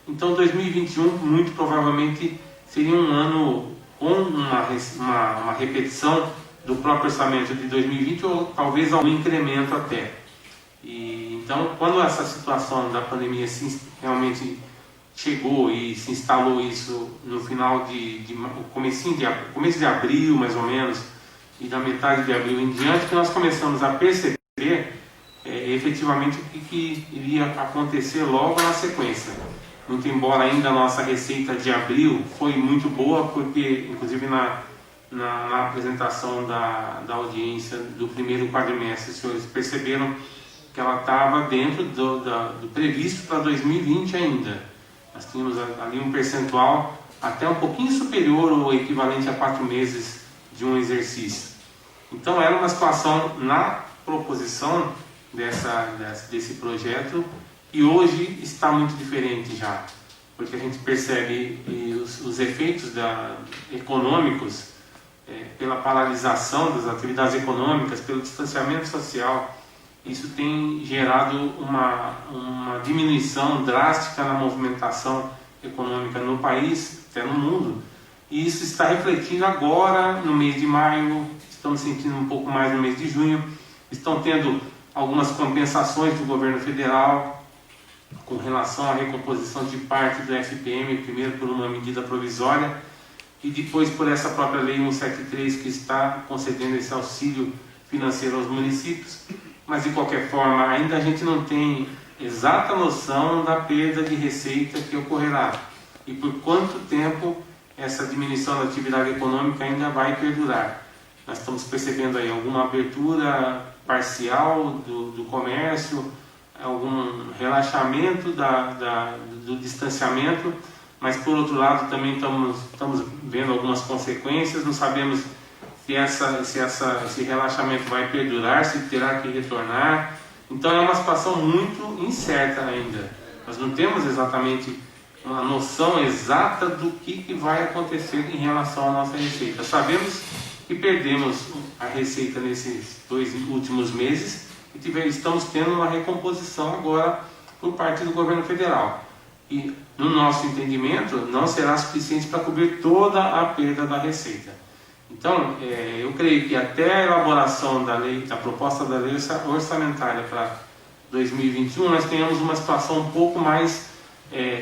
Então 2021 muito provavelmente seria um ano com uma repetição do próprio orçamento de 2020 ou talvez algum incremento até. Então, quando essa situação da pandemia realmente chegou e se instalou isso no final começo de abril, mais ou menos, e da metade de abril em diante, que nós começamos a perceber efetivamente o que iria acontecer logo na sequência. Muito embora ainda a nossa receita de abril foi muito boa, porque inclusive na apresentação da audiência do primeiro quadrimestre, os senhores perceberam que ela estava dentro do previsto para 2020 ainda. Nós tínhamos ali um percentual até um pouquinho superior ou equivalente a 4 meses de um exercício. Então era uma situação na proposição desse projeto e hoje está muito diferente já, porque a gente percebe os efeitos econômicos pela paralisação das atividades econômicas, pelo distanciamento social. Isso tem gerado uma diminuição drástica na movimentação econômica no país, até no mundo, e isso está refletindo agora no mês de maio, estamos sentindo um pouco mais no mês de junho, estão tendo algumas compensações do governo federal com relação à recomposição de parte do FPM, primeiro por uma medida provisória e depois por essa própria Lei 173 que está concedendo esse auxílio financeiro aos municípios. Mas de qualquer forma, ainda a gente não tem exata noção da perda de receita que ocorrerá e por quanto tempo essa diminuição da atividade econômica ainda vai perdurar. Nós estamos percebendo aí alguma abertura parcial do comércio, algum relaxamento do distanciamento, mas por outro lado também estamos vendo algumas consequências, não sabemos se esse relaxamento vai perdurar, se terá que retornar. Então é uma situação muito incerta ainda. Nós não temos exatamente uma noção exata do que vai acontecer em relação à nossa receita. Sabemos que perdemos a receita nesses 2 últimos meses e estamos tendo uma recomposição agora por parte do governo federal. E, no nosso entendimento, não será suficiente para cobrir toda a perda da receita. Então, eu creio que até a elaboração da proposta da lei orçamentária para 2021, nós tenhamos uma situação um pouco mais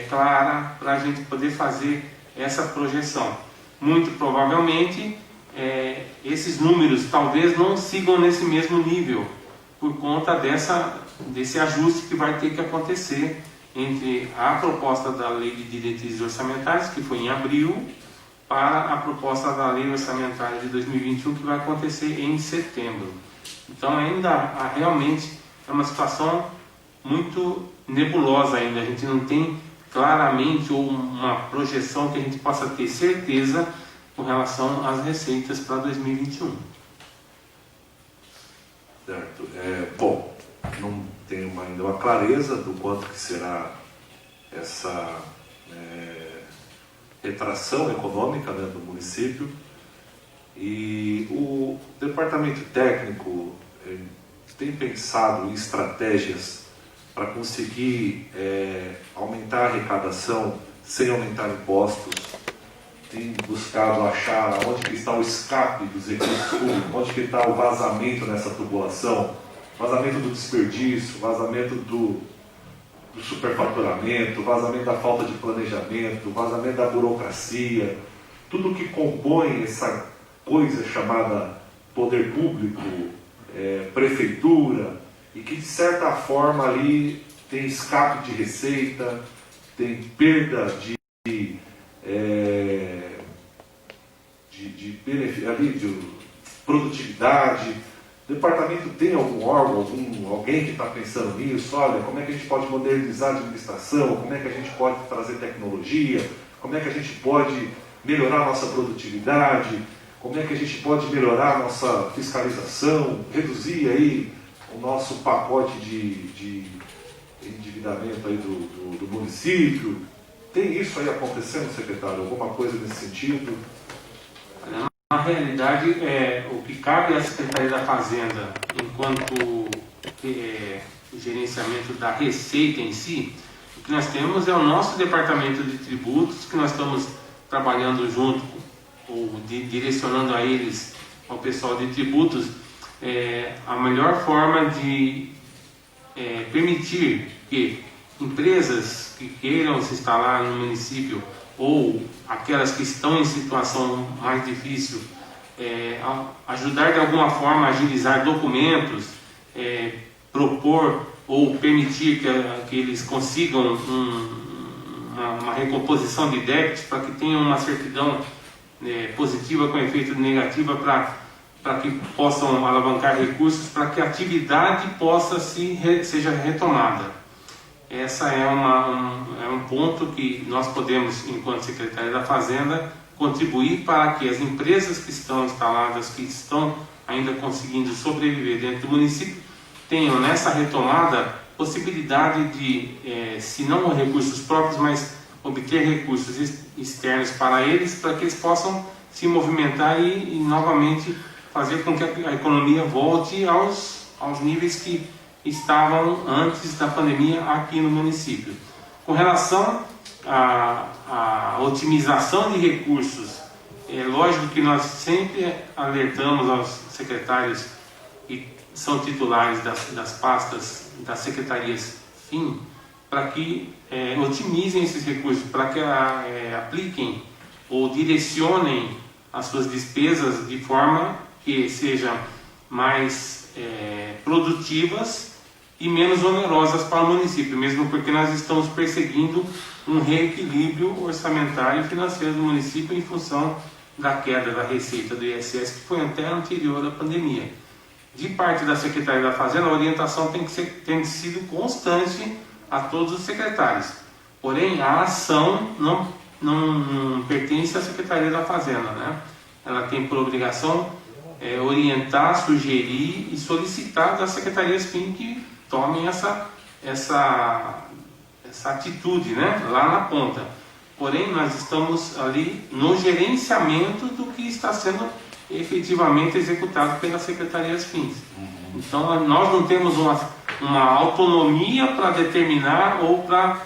clara para a gente poder fazer essa projeção. Muito provavelmente, esses números talvez não sigam nesse mesmo nível, por conta desse ajuste que vai ter que acontecer entre a proposta da Lei de Diretrizes Orçamentárias, que foi em abril, para a proposta da Lei Orçamentária de 2021, que vai acontecer em setembro. Então, ainda realmente é uma situação muito nebulosa ainda. A gente não tem claramente ou uma projeção que a gente possa ter certeza com relação às receitas para 2021. Certo. Bom, não tenho ainda uma clareza do quanto que será essa retração econômica, né, do município, e o departamento técnico tem pensado em estratégias para conseguir aumentar a arrecadação sem aumentar impostos, tem buscado achar onde que está o escape dos recursos públicos, onde que está o vazamento nessa tubulação, vazamento do desperdício, vazamento do superfaturamento, vazamento da falta de planejamento, vazamento da burocracia, tudo que compõe essa coisa chamada poder público, prefeitura, e que de certa forma ali tem escape de receita, tem perda de produtividade. O departamento tem algum órgão, alguém que está pensando nisso? Olha, como é que a gente pode modernizar a administração? Como é que a gente pode trazer tecnologia? Como é que a gente pode melhorar a nossa produtividade? Como é que a gente pode melhorar a nossa fiscalização? Reduzir aí o nosso pacote de endividamento aí do município? Tem isso aí acontecendo, secretário? Alguma coisa nesse sentido? Na realidade, o que cabe à Secretaria da Fazenda, enquanto gerenciamento da receita em si, o que nós temos é o nosso departamento de tributos, que nós estamos trabalhando junto, ou direcionando a eles, ao pessoal de tributos, a melhor forma de permitir que empresas que queiram se instalar no município, ou aquelas que estão em situação mais difícil, ajudar de alguma forma a agilizar documentos, propor ou permitir que eles consigam uma recomposição de débitos para que tenham uma certidão positiva com efeito negativa para que possam alavancar recursos para que a atividade seja retomada. Essa é um ponto que nós podemos, enquanto Secretaria da Fazenda, contribuir para que as empresas que estão instaladas, que estão ainda conseguindo sobreviver dentro do município, tenham nessa retomada possibilidade de, se não recursos próprios, mas obter recursos externos para eles, para que eles possam se movimentar e novamente fazer com que a economia volte aos níveis que estavam antes da pandemia aqui no município. Com relação à otimização de recursos, é lógico que nós sempre alertamos aos secretários que são titulares das pastas das secretarias FIM, para que otimizem esses recursos, para que apliquem ou direcionem as suas despesas de forma que sejam mais produtivas e menos onerosas para o município, mesmo porque nós estamos perseguindo um reequilíbrio orçamentário e financeiro do município em função da queda da receita do ISS, que foi até anterior à pandemia. De parte da Secretaria da Fazenda, a orientação tem sido constante a todos os secretários. Porém, a ação não pertence à Secretaria da Fazenda, né? Ela tem por obrigação orientar, sugerir e solicitar das secretarias FIM que tomem essa atitude, né, lá na ponta. Porém, nós estamos ali no gerenciamento do que está sendo efetivamente executado pelas secretarias FIM. Então, nós não temos uma autonomia para determinar ou para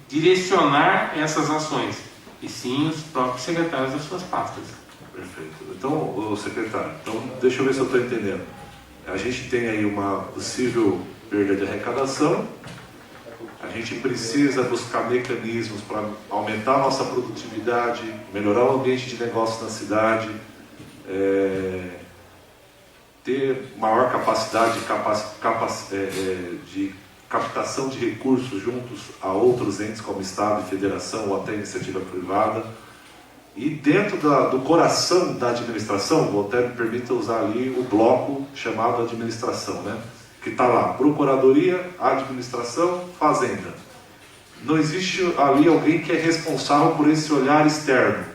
direcionar essas ações, e sim os próprios secretários das suas pastas. Perfeito. Então, ô secretário, então, deixa eu ver se eu estou entendendo. A gente tem aí uma possível perda de arrecadação, a gente precisa buscar mecanismos para aumentar a nossa produtividade, melhorar o ambiente de negócio na cidade, ter maior capacidade de captação de recursos juntos a outros entes como Estado e Federação ou até iniciativa privada. E dentro do coração da administração, vou até me permita usar ali o bloco chamado administração, né? Que está lá, Procuradoria, Administração, Fazenda. Não existe ali alguém que é responsável por esse olhar externo.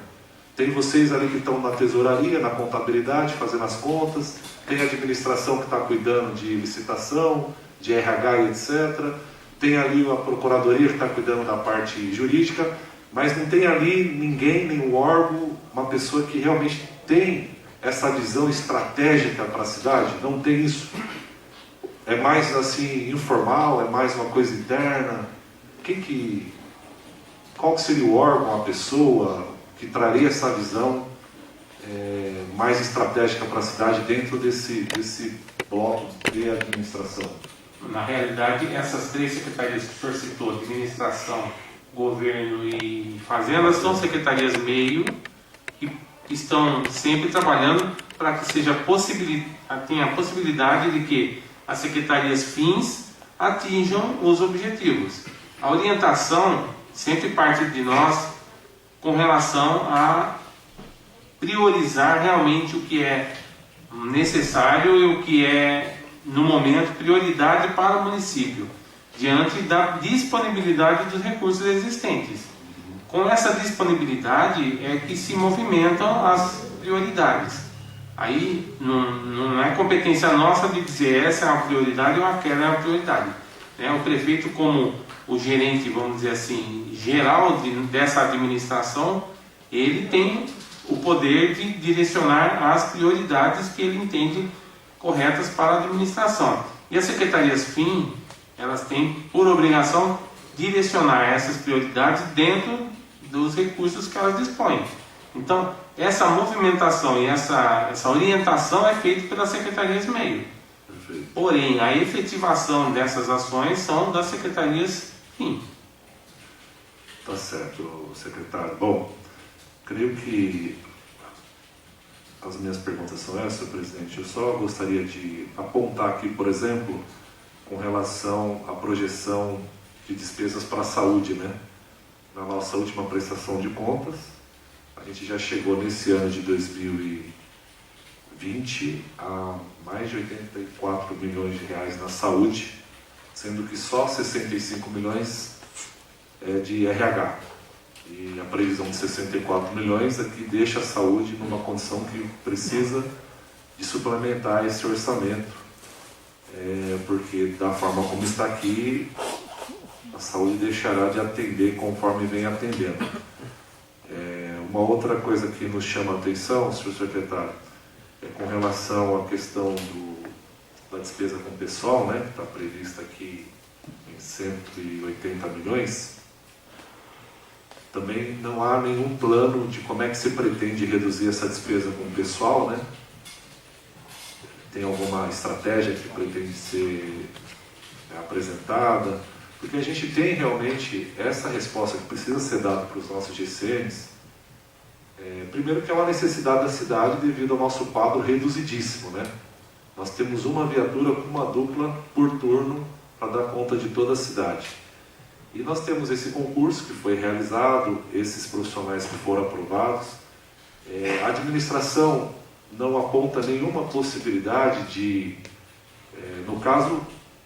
Tem vocês ali que estão na tesouraria, na contabilidade, fazendo as contas, tem a administração que está cuidando de licitação, de RH e etc. Tem ali a Procuradoria que está cuidando da parte jurídica, mas não tem ali ninguém, nenhum órgão, uma pessoa que realmente tem essa visão estratégica para a cidade. Não tem isso. É mais assim, informal, é mais uma coisa interna. Qual que seria o órgão, a pessoa que traria essa visão mais estratégica para a cidade dentro desse bloco de administração? Na realidade, essas três secretarias que o senhor citou, administração, governo e fazenda, são secretarias meio que estão sempre trabalhando para que tenha a possibilidade de que as secretarias fins atinjam os objetivos. A orientação sempre parte de nós com relação a priorizar realmente o que é necessário e o que é, no momento, prioridade para o município, diante da disponibilidade dos recursos existentes. Com essa disponibilidade é que se movimentam as prioridades. Aí não é competência nossa de dizer essa é a prioridade ou aquela é a prioridade. O prefeito, como o gerente, vamos dizer assim, geral dessa administração, ele tem o poder de direcionar as prioridades que ele entende corretas para a administração. E as secretarias FIM, elas têm por obrigação direcionar essas prioridades dentro dos recursos que elas dispõem. Então, essa movimentação e essa orientação é feita pelas secretarias meio. Perfeito. Porém, a efetivação dessas ações são das secretarias FIM. Tá certo, secretário. Bom, creio que as minhas perguntas são essas, presidente. Eu só gostaria de apontar aqui, por exemplo, com relação à projeção de despesas para a saúde, né? Na nossa última prestação de contas, a gente já chegou nesse ano de 2020 a mais de 84 milhões de reais na saúde, sendo que só 65 milhões é de RH. E a previsão de 64 milhões aqui deixa a saúde numa condição que precisa de suplementar esse orçamento, porque da forma como está aqui, a saúde deixará de atender conforme vem atendendo. Uma outra coisa que nos chama a atenção, senhor secretário, é com relação à questão da despesa com o pessoal, né, que está prevista aqui em 180 milhões. Também não há nenhum plano de como é que se pretende reduzir essa despesa com o pessoal, né? Tem alguma estratégia que pretende ser apresentada? Porque a gente tem realmente essa resposta que precisa ser dada para os nossos GCMs. Primeiro que é uma necessidade da cidade devido ao nosso quadro reduzidíssimo, né? Nós temos uma viatura com uma dupla por turno para dar conta de toda a cidade. E nós temos esse concurso que foi realizado, esses profissionais que foram aprovados. A administração não aponta nenhuma possibilidade de, no caso,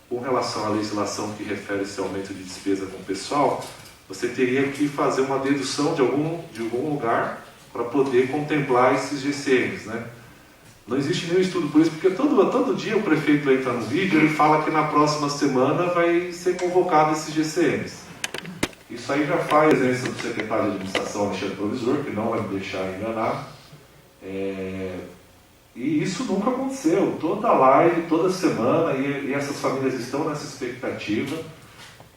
com relação à legislação que refere esse aumento de despesa com o pessoal, você teria que fazer uma dedução de algum lugar para poder contemplar esses GCMs, né? Não existe nenhum estudo por isso, porque todo dia o prefeito entra no vídeo e ele fala que na próxima semana vai ser convocado esses GCMs. Isso aí já faz a presença do secretário de administração, Alexandre Provisor, que não vai me deixar enganar. E isso nunca aconteceu. Toda live, toda semana, e essas famílias estão nessa expectativa.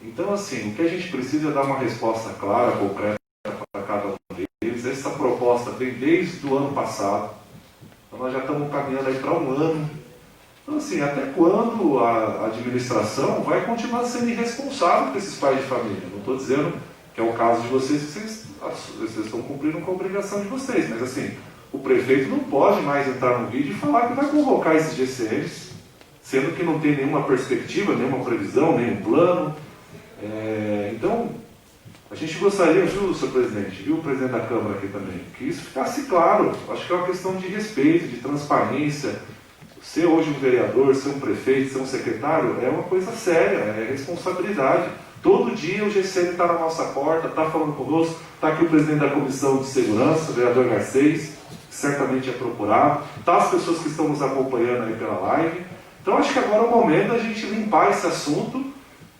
Então, assim, o que a gente precisa é dar uma resposta clara, concreta para cada um deles. Essa proposta vem desde o ano passado. Então nós já estamos caminhando aí para um ano. Então assim, até quando a administração vai continuar sendo irresponsável com esses pais de família? Não estou dizendo que é o caso de vocês, que vocês estão cumprindo com a obrigação de vocês, mas assim, o prefeito não pode mais entrar no vídeo e falar que vai convocar esses GCMs, sendo que não tem nenhuma perspectiva, nenhuma previsão, nenhum plano. Então, a gente gostaria, viu, senhor presidente, viu o presidente da Câmara aqui também, que isso ficasse claro. Acho que é uma questão de respeito, de transparência. Ser hoje um vereador, ser um prefeito, ser um secretário, é uma coisa séria, é responsabilidade. Todo dia o GCM está na nossa porta, está falando conosco, está aqui o presidente da Comissão de Segurança, o vereador Garcês, que certamente é procurado, está as pessoas que estão nos acompanhando aí pela live. Então acho que agora é o momento da gente limpar esse assunto,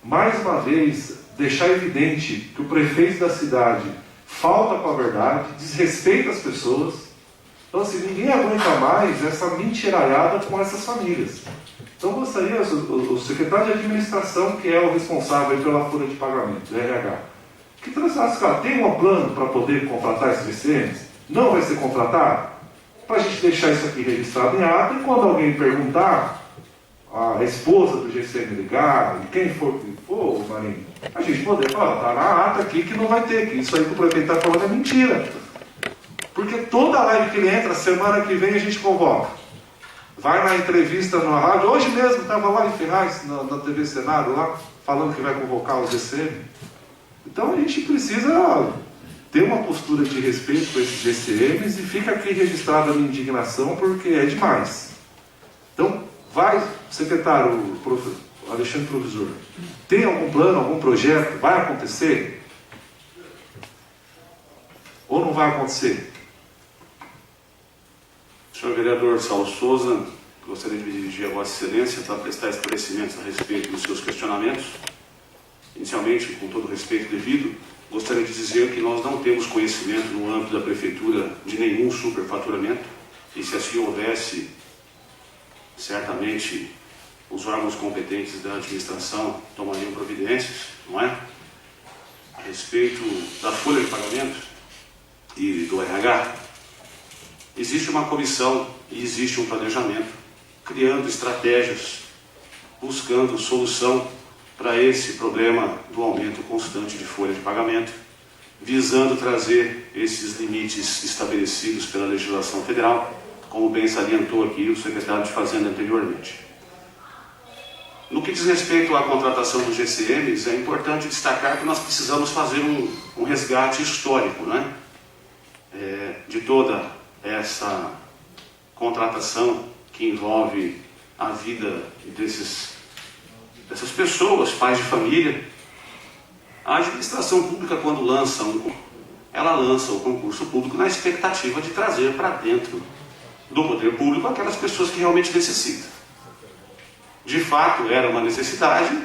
mais uma vez, deixar evidente que o prefeito da cidade falta com a verdade, desrespeita as pessoas. Então assim, ninguém aguenta mais essa mentiraiada com essas famílias. Então gostaria, o secretário de administração, que é o responsável pela folha de pagamento, do RH, que trouxesse, cara, tem um plano para poder contratar esses GCMs? Não vai ser contratado? Para a gente deixar isso aqui registrado em ata, e quando alguém perguntar, a esposa do GCM ligar, e quem for que for, Marinho, a gente poder falar, está na ata aqui que não vai ter, que isso aí que o prefeito está falando é mentira. Porque toda live que ele entra, semana que vem a gente convoca. Vai na entrevista na rádio, hoje mesmo estava lá em Ferraz, na TV Senado, lá, falando que vai convocar o GCM. Então a gente precisa ter uma postura de respeito com esses GCMs, e fica aqui registrada a minha indignação, porque é demais. Então, vai, secretário Alexandre Provisor, tem algum plano, algum projeto? Vai acontecer? Ou não vai acontecer? Senhor vereador Saulo Souza, gostaria de me dirigir a Vossa Excelência para prestar esclarecimentos a respeito dos seus questionamentos. Inicialmente, com todo o respeito devido, gostaria de dizer que nós não temos conhecimento no âmbito da Prefeitura de nenhum superfaturamento, e se assim houvesse, certamente os órgãos competentes da administração tomariam providências, não é? A respeito da folha de pagamento e do RH, existe uma comissão e existe um planejamento, criando estratégias, buscando solução para esse problema do aumento constante de folha de pagamento, visando trazer esses limites estabelecidos pela legislação federal, como bem salientou aqui o secretário de Fazenda anteriormente. No que diz respeito à contratação dos GCMs, é importante destacar que nós precisamos fazer um resgate histórico, né? De toda essa contratação que envolve a vida dessas pessoas, pais de família. A administração pública, quando lança ela lança o concurso público na expectativa de trazer para dentro do poder público aquelas pessoas que realmente necessitam. De fato, era uma necessidade,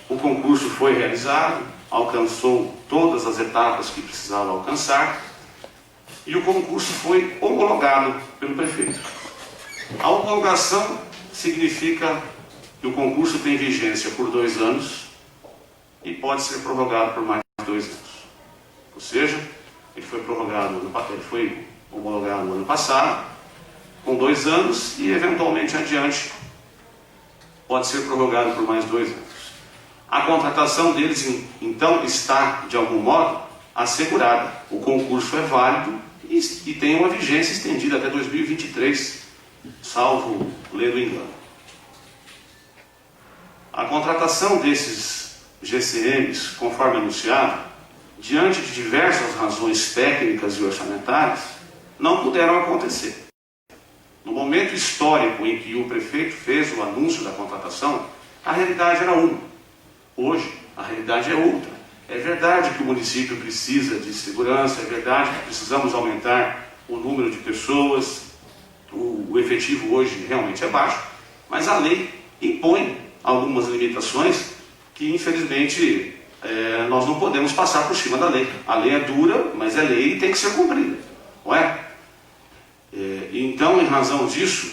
o concurso foi realizado, alcançou todas as etapas que precisava alcançar, e o concurso foi homologado pelo prefeito. A homologação significa que o concurso tem vigência por 2 anos e pode ser prorrogado por mais 2 anos. Ou seja, ele foi homologado no ano passado, com 2 anos, e eventualmente adiante pode ser prorrogado por mais 2 anos. A contratação deles, então, está, de algum modo, assegurada. O concurso é válido e tem uma vigência estendida até 2023, salvo ler do engano. A contratação desses GCMs, conforme anunciado, diante de diversas razões técnicas e orçamentárias, não puderam acontecer. No momento histórico em que o prefeito fez o anúncio da contratação, a realidade era uma. Hoje, a realidade é outra. É verdade que o município precisa de segurança, é verdade que precisamos aumentar o número de pessoas, o efetivo hoje realmente é baixo, mas a lei impõe algumas limitações que, infelizmente, nós não podemos passar por cima da lei. A lei é dura, mas é lei e tem que ser cumprida, não é? Então, em razão disso,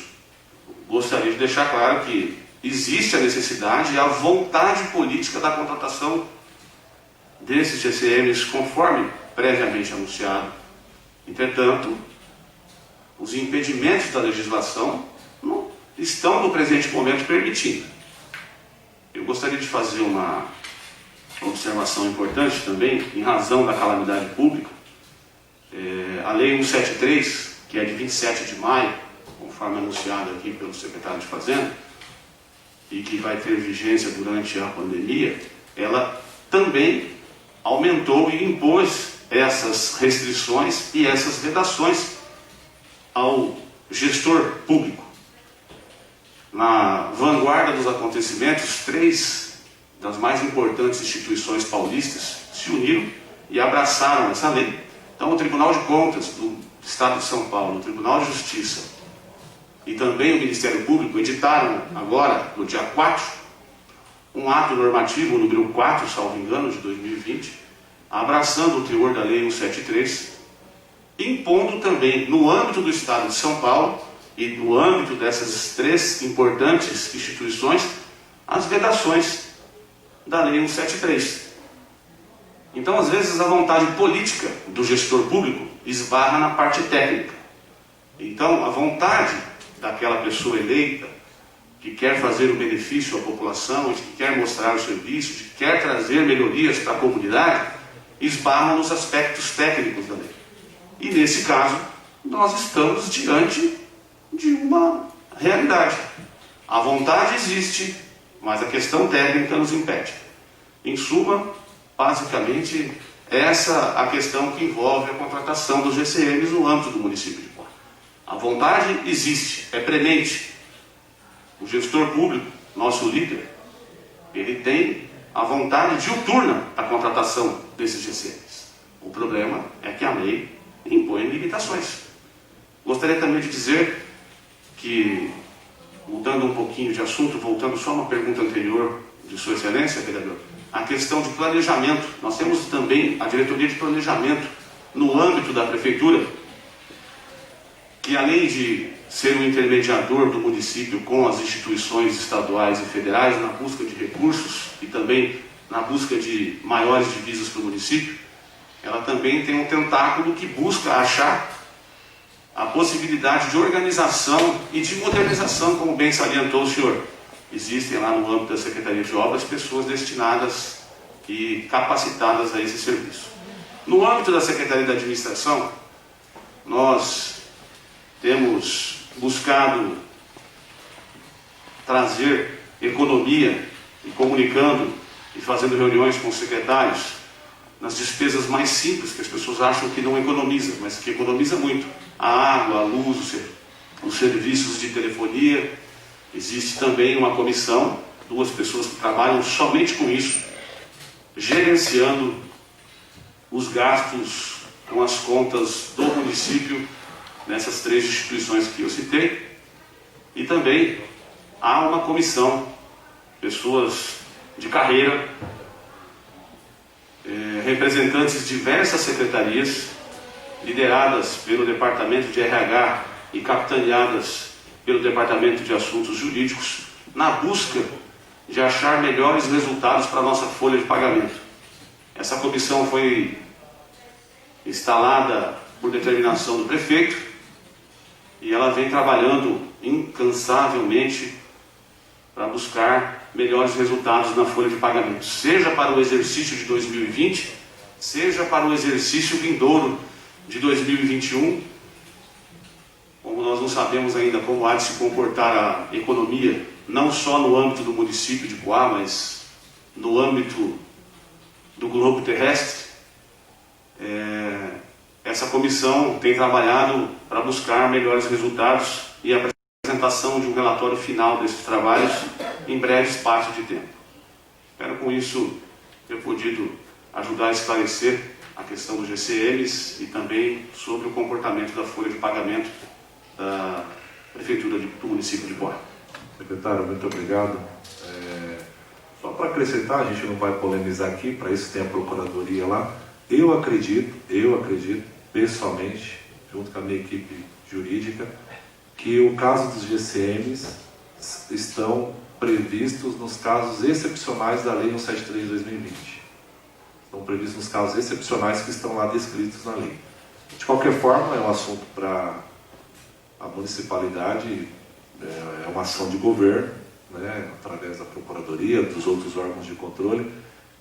gostaria de deixar claro que existe a necessidade e a vontade política da contratação desses GCMs, conforme previamente anunciado Entretanto, os impedimentos da legislação não estão no presente momento permitindo. Eu gostaria de fazer uma observação importante também, em razão da calamidade pública. A Lei 173, que é de 27 de maio, conforme anunciado aqui pelo secretário de Fazenda, e que vai ter vigência durante a pandemia, ela também aumentou e impôs essas restrições e essas vedações ao gestor público. Na vanguarda dos acontecimentos, 3 das mais importantes instituições paulistas se uniram e abraçaram essa lei. Então, o Tribunal de Contas do Estado de São Paulo, o Tribunal de Justiça e também o Ministério Público editaram agora, no dia 4, um ato normativo, número 4, salvo engano, de 2020, abraçando o teor da Lei 173, impondo também, no âmbito do Estado de São Paulo e no âmbito dessas 3 importantes instituições, as vedações da Lei 173. Então, às vezes, a vontade política do gestor público esbarra na parte técnica. Então, a vontade daquela pessoa eleita, que quer fazer um benefício à população, que quer mostrar o serviço, que quer trazer melhorias para a comunidade, esbarra nos aspectos técnicos da lei. E, nesse caso, nós estamos diante de uma realidade. A vontade existe, mas a questão técnica nos impede. Em suma, basicamente, essa a questão que envolve a contratação dos GCMs no âmbito do município de Poá. A vontade existe, é premente. O gestor público, nosso líder, ele tem a vontade diuturna da contratação desses GCMs. O problema é que a lei impõe limitações. Gostaria também de dizer que, mudando um pouquinho de assunto, voltando só a uma pergunta anterior de Sua Excelência, vereador, a questão de planejamento. Nós temos também a diretoria de planejamento no âmbito da prefeitura, que além de ser um intermediador do município com as instituições estaduais e federais na busca de recursos e também na busca de maiores divisas para o município, ela também tem um tentáculo que busca achar a possibilidade de organização e de modernização, como bem salientou o senhor. Existem lá no âmbito da Secretaria de Obras pessoas destinadas e capacitadas a esse serviço. No âmbito da Secretaria da Administração, nós temos buscado trazer economia e comunicando e fazendo reuniões com os secretários nas despesas mais simples, que as pessoas acham que não economiza, mas que economiza muito. A água, a luz, os serviços de telefonia. Existe também uma comissão, 2 pessoas que trabalham somente com isso, gerenciando os gastos com as contas do município nessas 3 instituições que eu citei. E também há uma comissão, pessoas de carreira, representantes de diversas secretarias, lideradas pelo Departamento de RH e capitaneadas pelo Departamento de Assuntos Jurídicos, na busca de achar melhores resultados para a nossa folha de pagamento. Essa comissão foi instalada por determinação do prefeito e ela vem trabalhando incansavelmente para buscar melhores resultados na folha de pagamento, seja para o exercício de 2020, seja para o exercício vindouro de 2021. Como nós não sabemos ainda como há de se comportar a economia, não só no âmbito do município de Poá, mas no âmbito do globo terrestre, essa comissão tem trabalhado para buscar melhores resultados e a apresentação de um relatório final desses trabalhos em breve espaço de tempo. Espero com isso ter podido ajudar a esclarecer a questão dos GCMs e também sobre o comportamento da folha de pagamento da Prefeitura do município de Poá. Secretário, muito obrigado. Só para acrescentar, a gente não vai polemizar aqui, para isso tem a Procuradoria lá. Eu acredito, pessoalmente, junto com a minha equipe jurídica, que o caso dos GCMs estão previstos nos casos excepcionais da Lei 173/2020. Estão previstos nos casos excepcionais que estão lá descritos na lei. De qualquer forma, é um assunto para a municipalidade, é uma ação de governo, né, através da Procuradoria, dos outros órgãos de controle,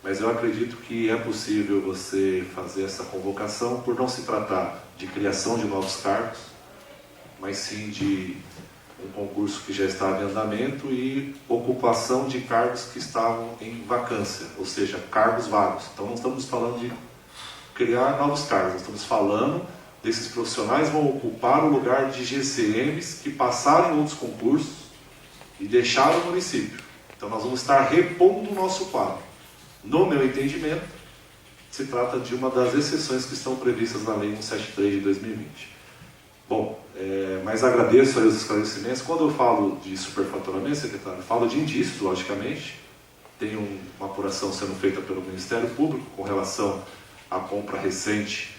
mas eu acredito que é possível você fazer essa convocação por não se tratar de criação de novos cargos, mas sim de um concurso que já estava em andamento e ocupação de cargos que estavam em vacância, ou seja, cargos vagos. Então não estamos falando de criar novos cargos, nós estamos falando desses profissionais vão ocupar o lugar de GCMs que passaram em outros concursos e deixaram o município. Então nós vamos estar repondo o nosso quadro. No meu entendimento, se trata de uma das exceções que estão previstas na Lei 173 de 2020. Bom, mas agradeço aí os esclarecimentos. Quando eu falo de superfaturamento, secretário, eu falo de indícios, logicamente. Tem uma apuração sendo feita pelo Ministério Público com relação à compra recente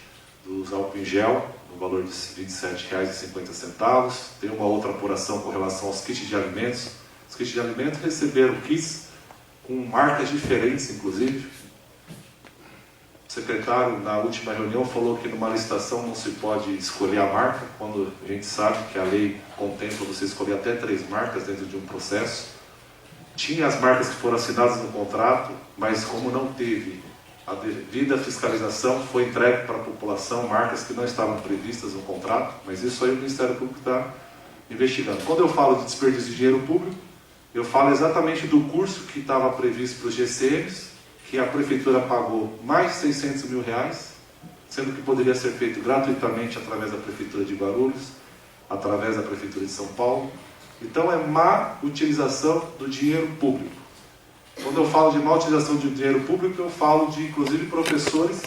dos álcool em gel, no valor de R$ 27,50. Tem uma outra apuração com relação aos kits de alimentos. Os kits de alimentos receberam kits com marcas diferentes, inclusive. O secretário, na última reunião, falou que numa licitação não se pode escolher a marca, quando a gente sabe que a lei contempla você escolher até 3 marcas dentro de um processo. Tinha as marcas que foram assinadas no contrato, mas como não teve a devida fiscalização, foi entregue para a população marcas que não estavam previstas no contrato, mas isso aí o Ministério Público está investigando. Quando eu falo de desperdício de dinheiro público, eu falo exatamente do curso que estava previsto para os GCMs, que a Prefeitura pagou mais de R$600 mil, sendo que poderia ser feito gratuitamente através da Prefeitura de Guarulhos, através da Prefeitura de São Paulo. Então é má utilização do dinheiro público. Quando eu falo de má utilização de dinheiro público, eu falo de, inclusive, professores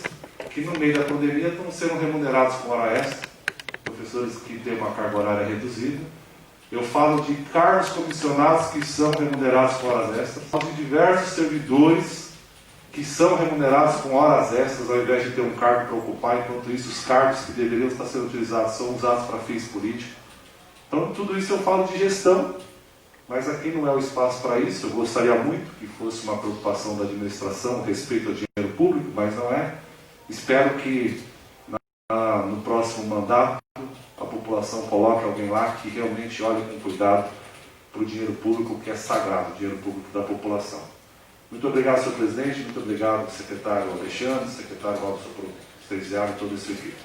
que no meio da pandemia estão sendo remunerados com hora extra, professores que têm uma carga horária reduzida. Eu falo de cargos comissionados que são remunerados com horas extras. Eu falo de diversos servidores que são remunerados com horas extras ao invés de ter um cargo para ocupar, enquanto isso os cargos que deveriam estar sendo utilizados são usados para fins políticos. Então tudo isso eu falo de gestão, mas aqui não é o espaço para isso. Eu gostaria muito que fosse uma preocupação da administração a respeito ao dinheiro público, mas não é. Espero que no próximo mandato a população coloque alguém lá que realmente olhe com cuidado para o dinheiro público, que é sagrado, o dinheiro público da população. Muito obrigado, senhor presidente, muito obrigado, secretário Alexandre, secretário Robson Presidiário e toda a sua equipe.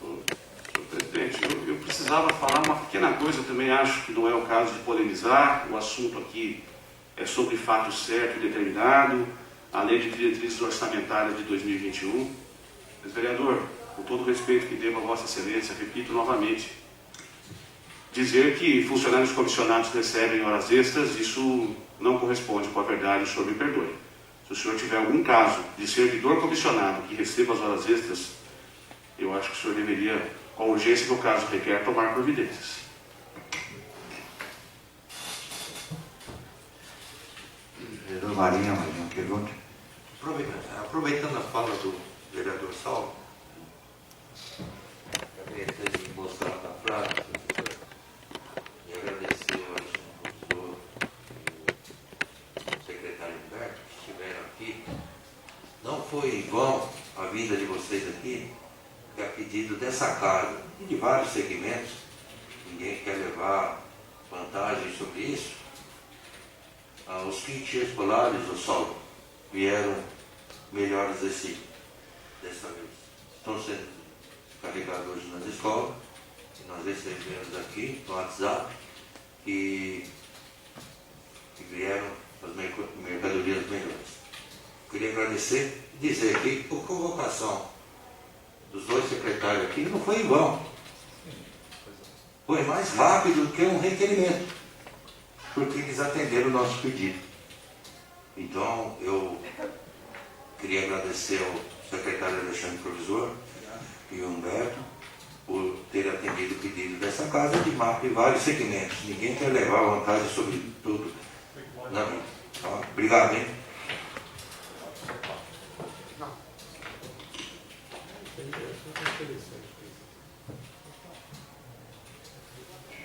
Senhor presidente, eu precisava falar uma pequena coisa, eu também acho que não é o caso de polemizar, o assunto aqui é sobre fato certo e determinado, a lei de diretrizes orçamentárias de 2021. Mas, vereador, com todo o respeito que devo a Vossa Excelência, repito novamente, dizer que funcionários comissionados recebem horas extras, isso não corresponde com a verdade, o senhor me perdoe. Se o senhor tiver algum caso de servidor comissionado que receba as horas extras, eu acho que o senhor deveria, com a urgência que o caso requer, tomar providências. Vereador Marinha, mais uma pergunta. Aproveitando a fala do vereador Saulo, eu queria ter mostrado a frase e agradecer ao professor e o secretário Humberto que estiveram aqui. Não foi em vão a vinda de vocês aqui, que a pedido dessa casa e de vários segmentos, ninguém quer levar vantagem sobre isso. Os kits escolares do Saulo vieram melhores dessa vez. Estão sendo carregados hoje nas escolas, e nós recebemos aqui no WhatsApp que vieram as mercadorias melhores. Queria agradecer e dizer que por convocação dos dois secretários aqui não foi em vão. Foi mais rápido que um requerimento, porque eles atenderam o nosso pedido. Então, eu queria agradecer ao secretário Alexandre Provisor e ao Humberto por ter atendido o pedido dessa casa de mapa em vários segmentos. Ninguém quer levar vantagem sobre tudo na vida. Então, obrigado, hein?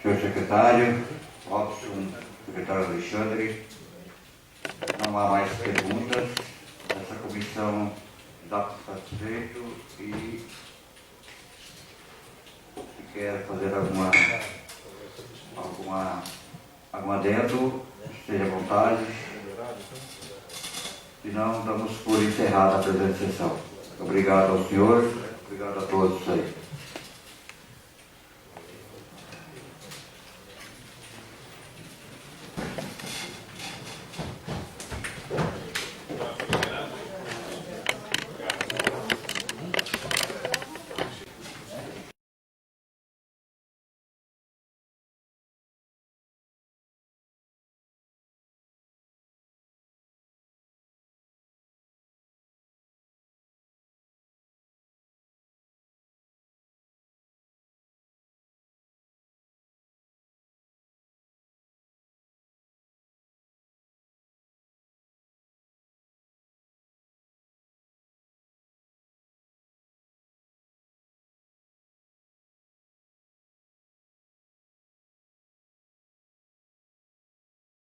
Senhor secretário, Robson, secretário Alexandre, não há mais perguntas. Essa comissão dá por satisfeito e se quer fazer algum adendo, esteja à vontade. Se não, damos por encerrada a presente sessão. Obrigado ao senhor, obrigado a todos aí.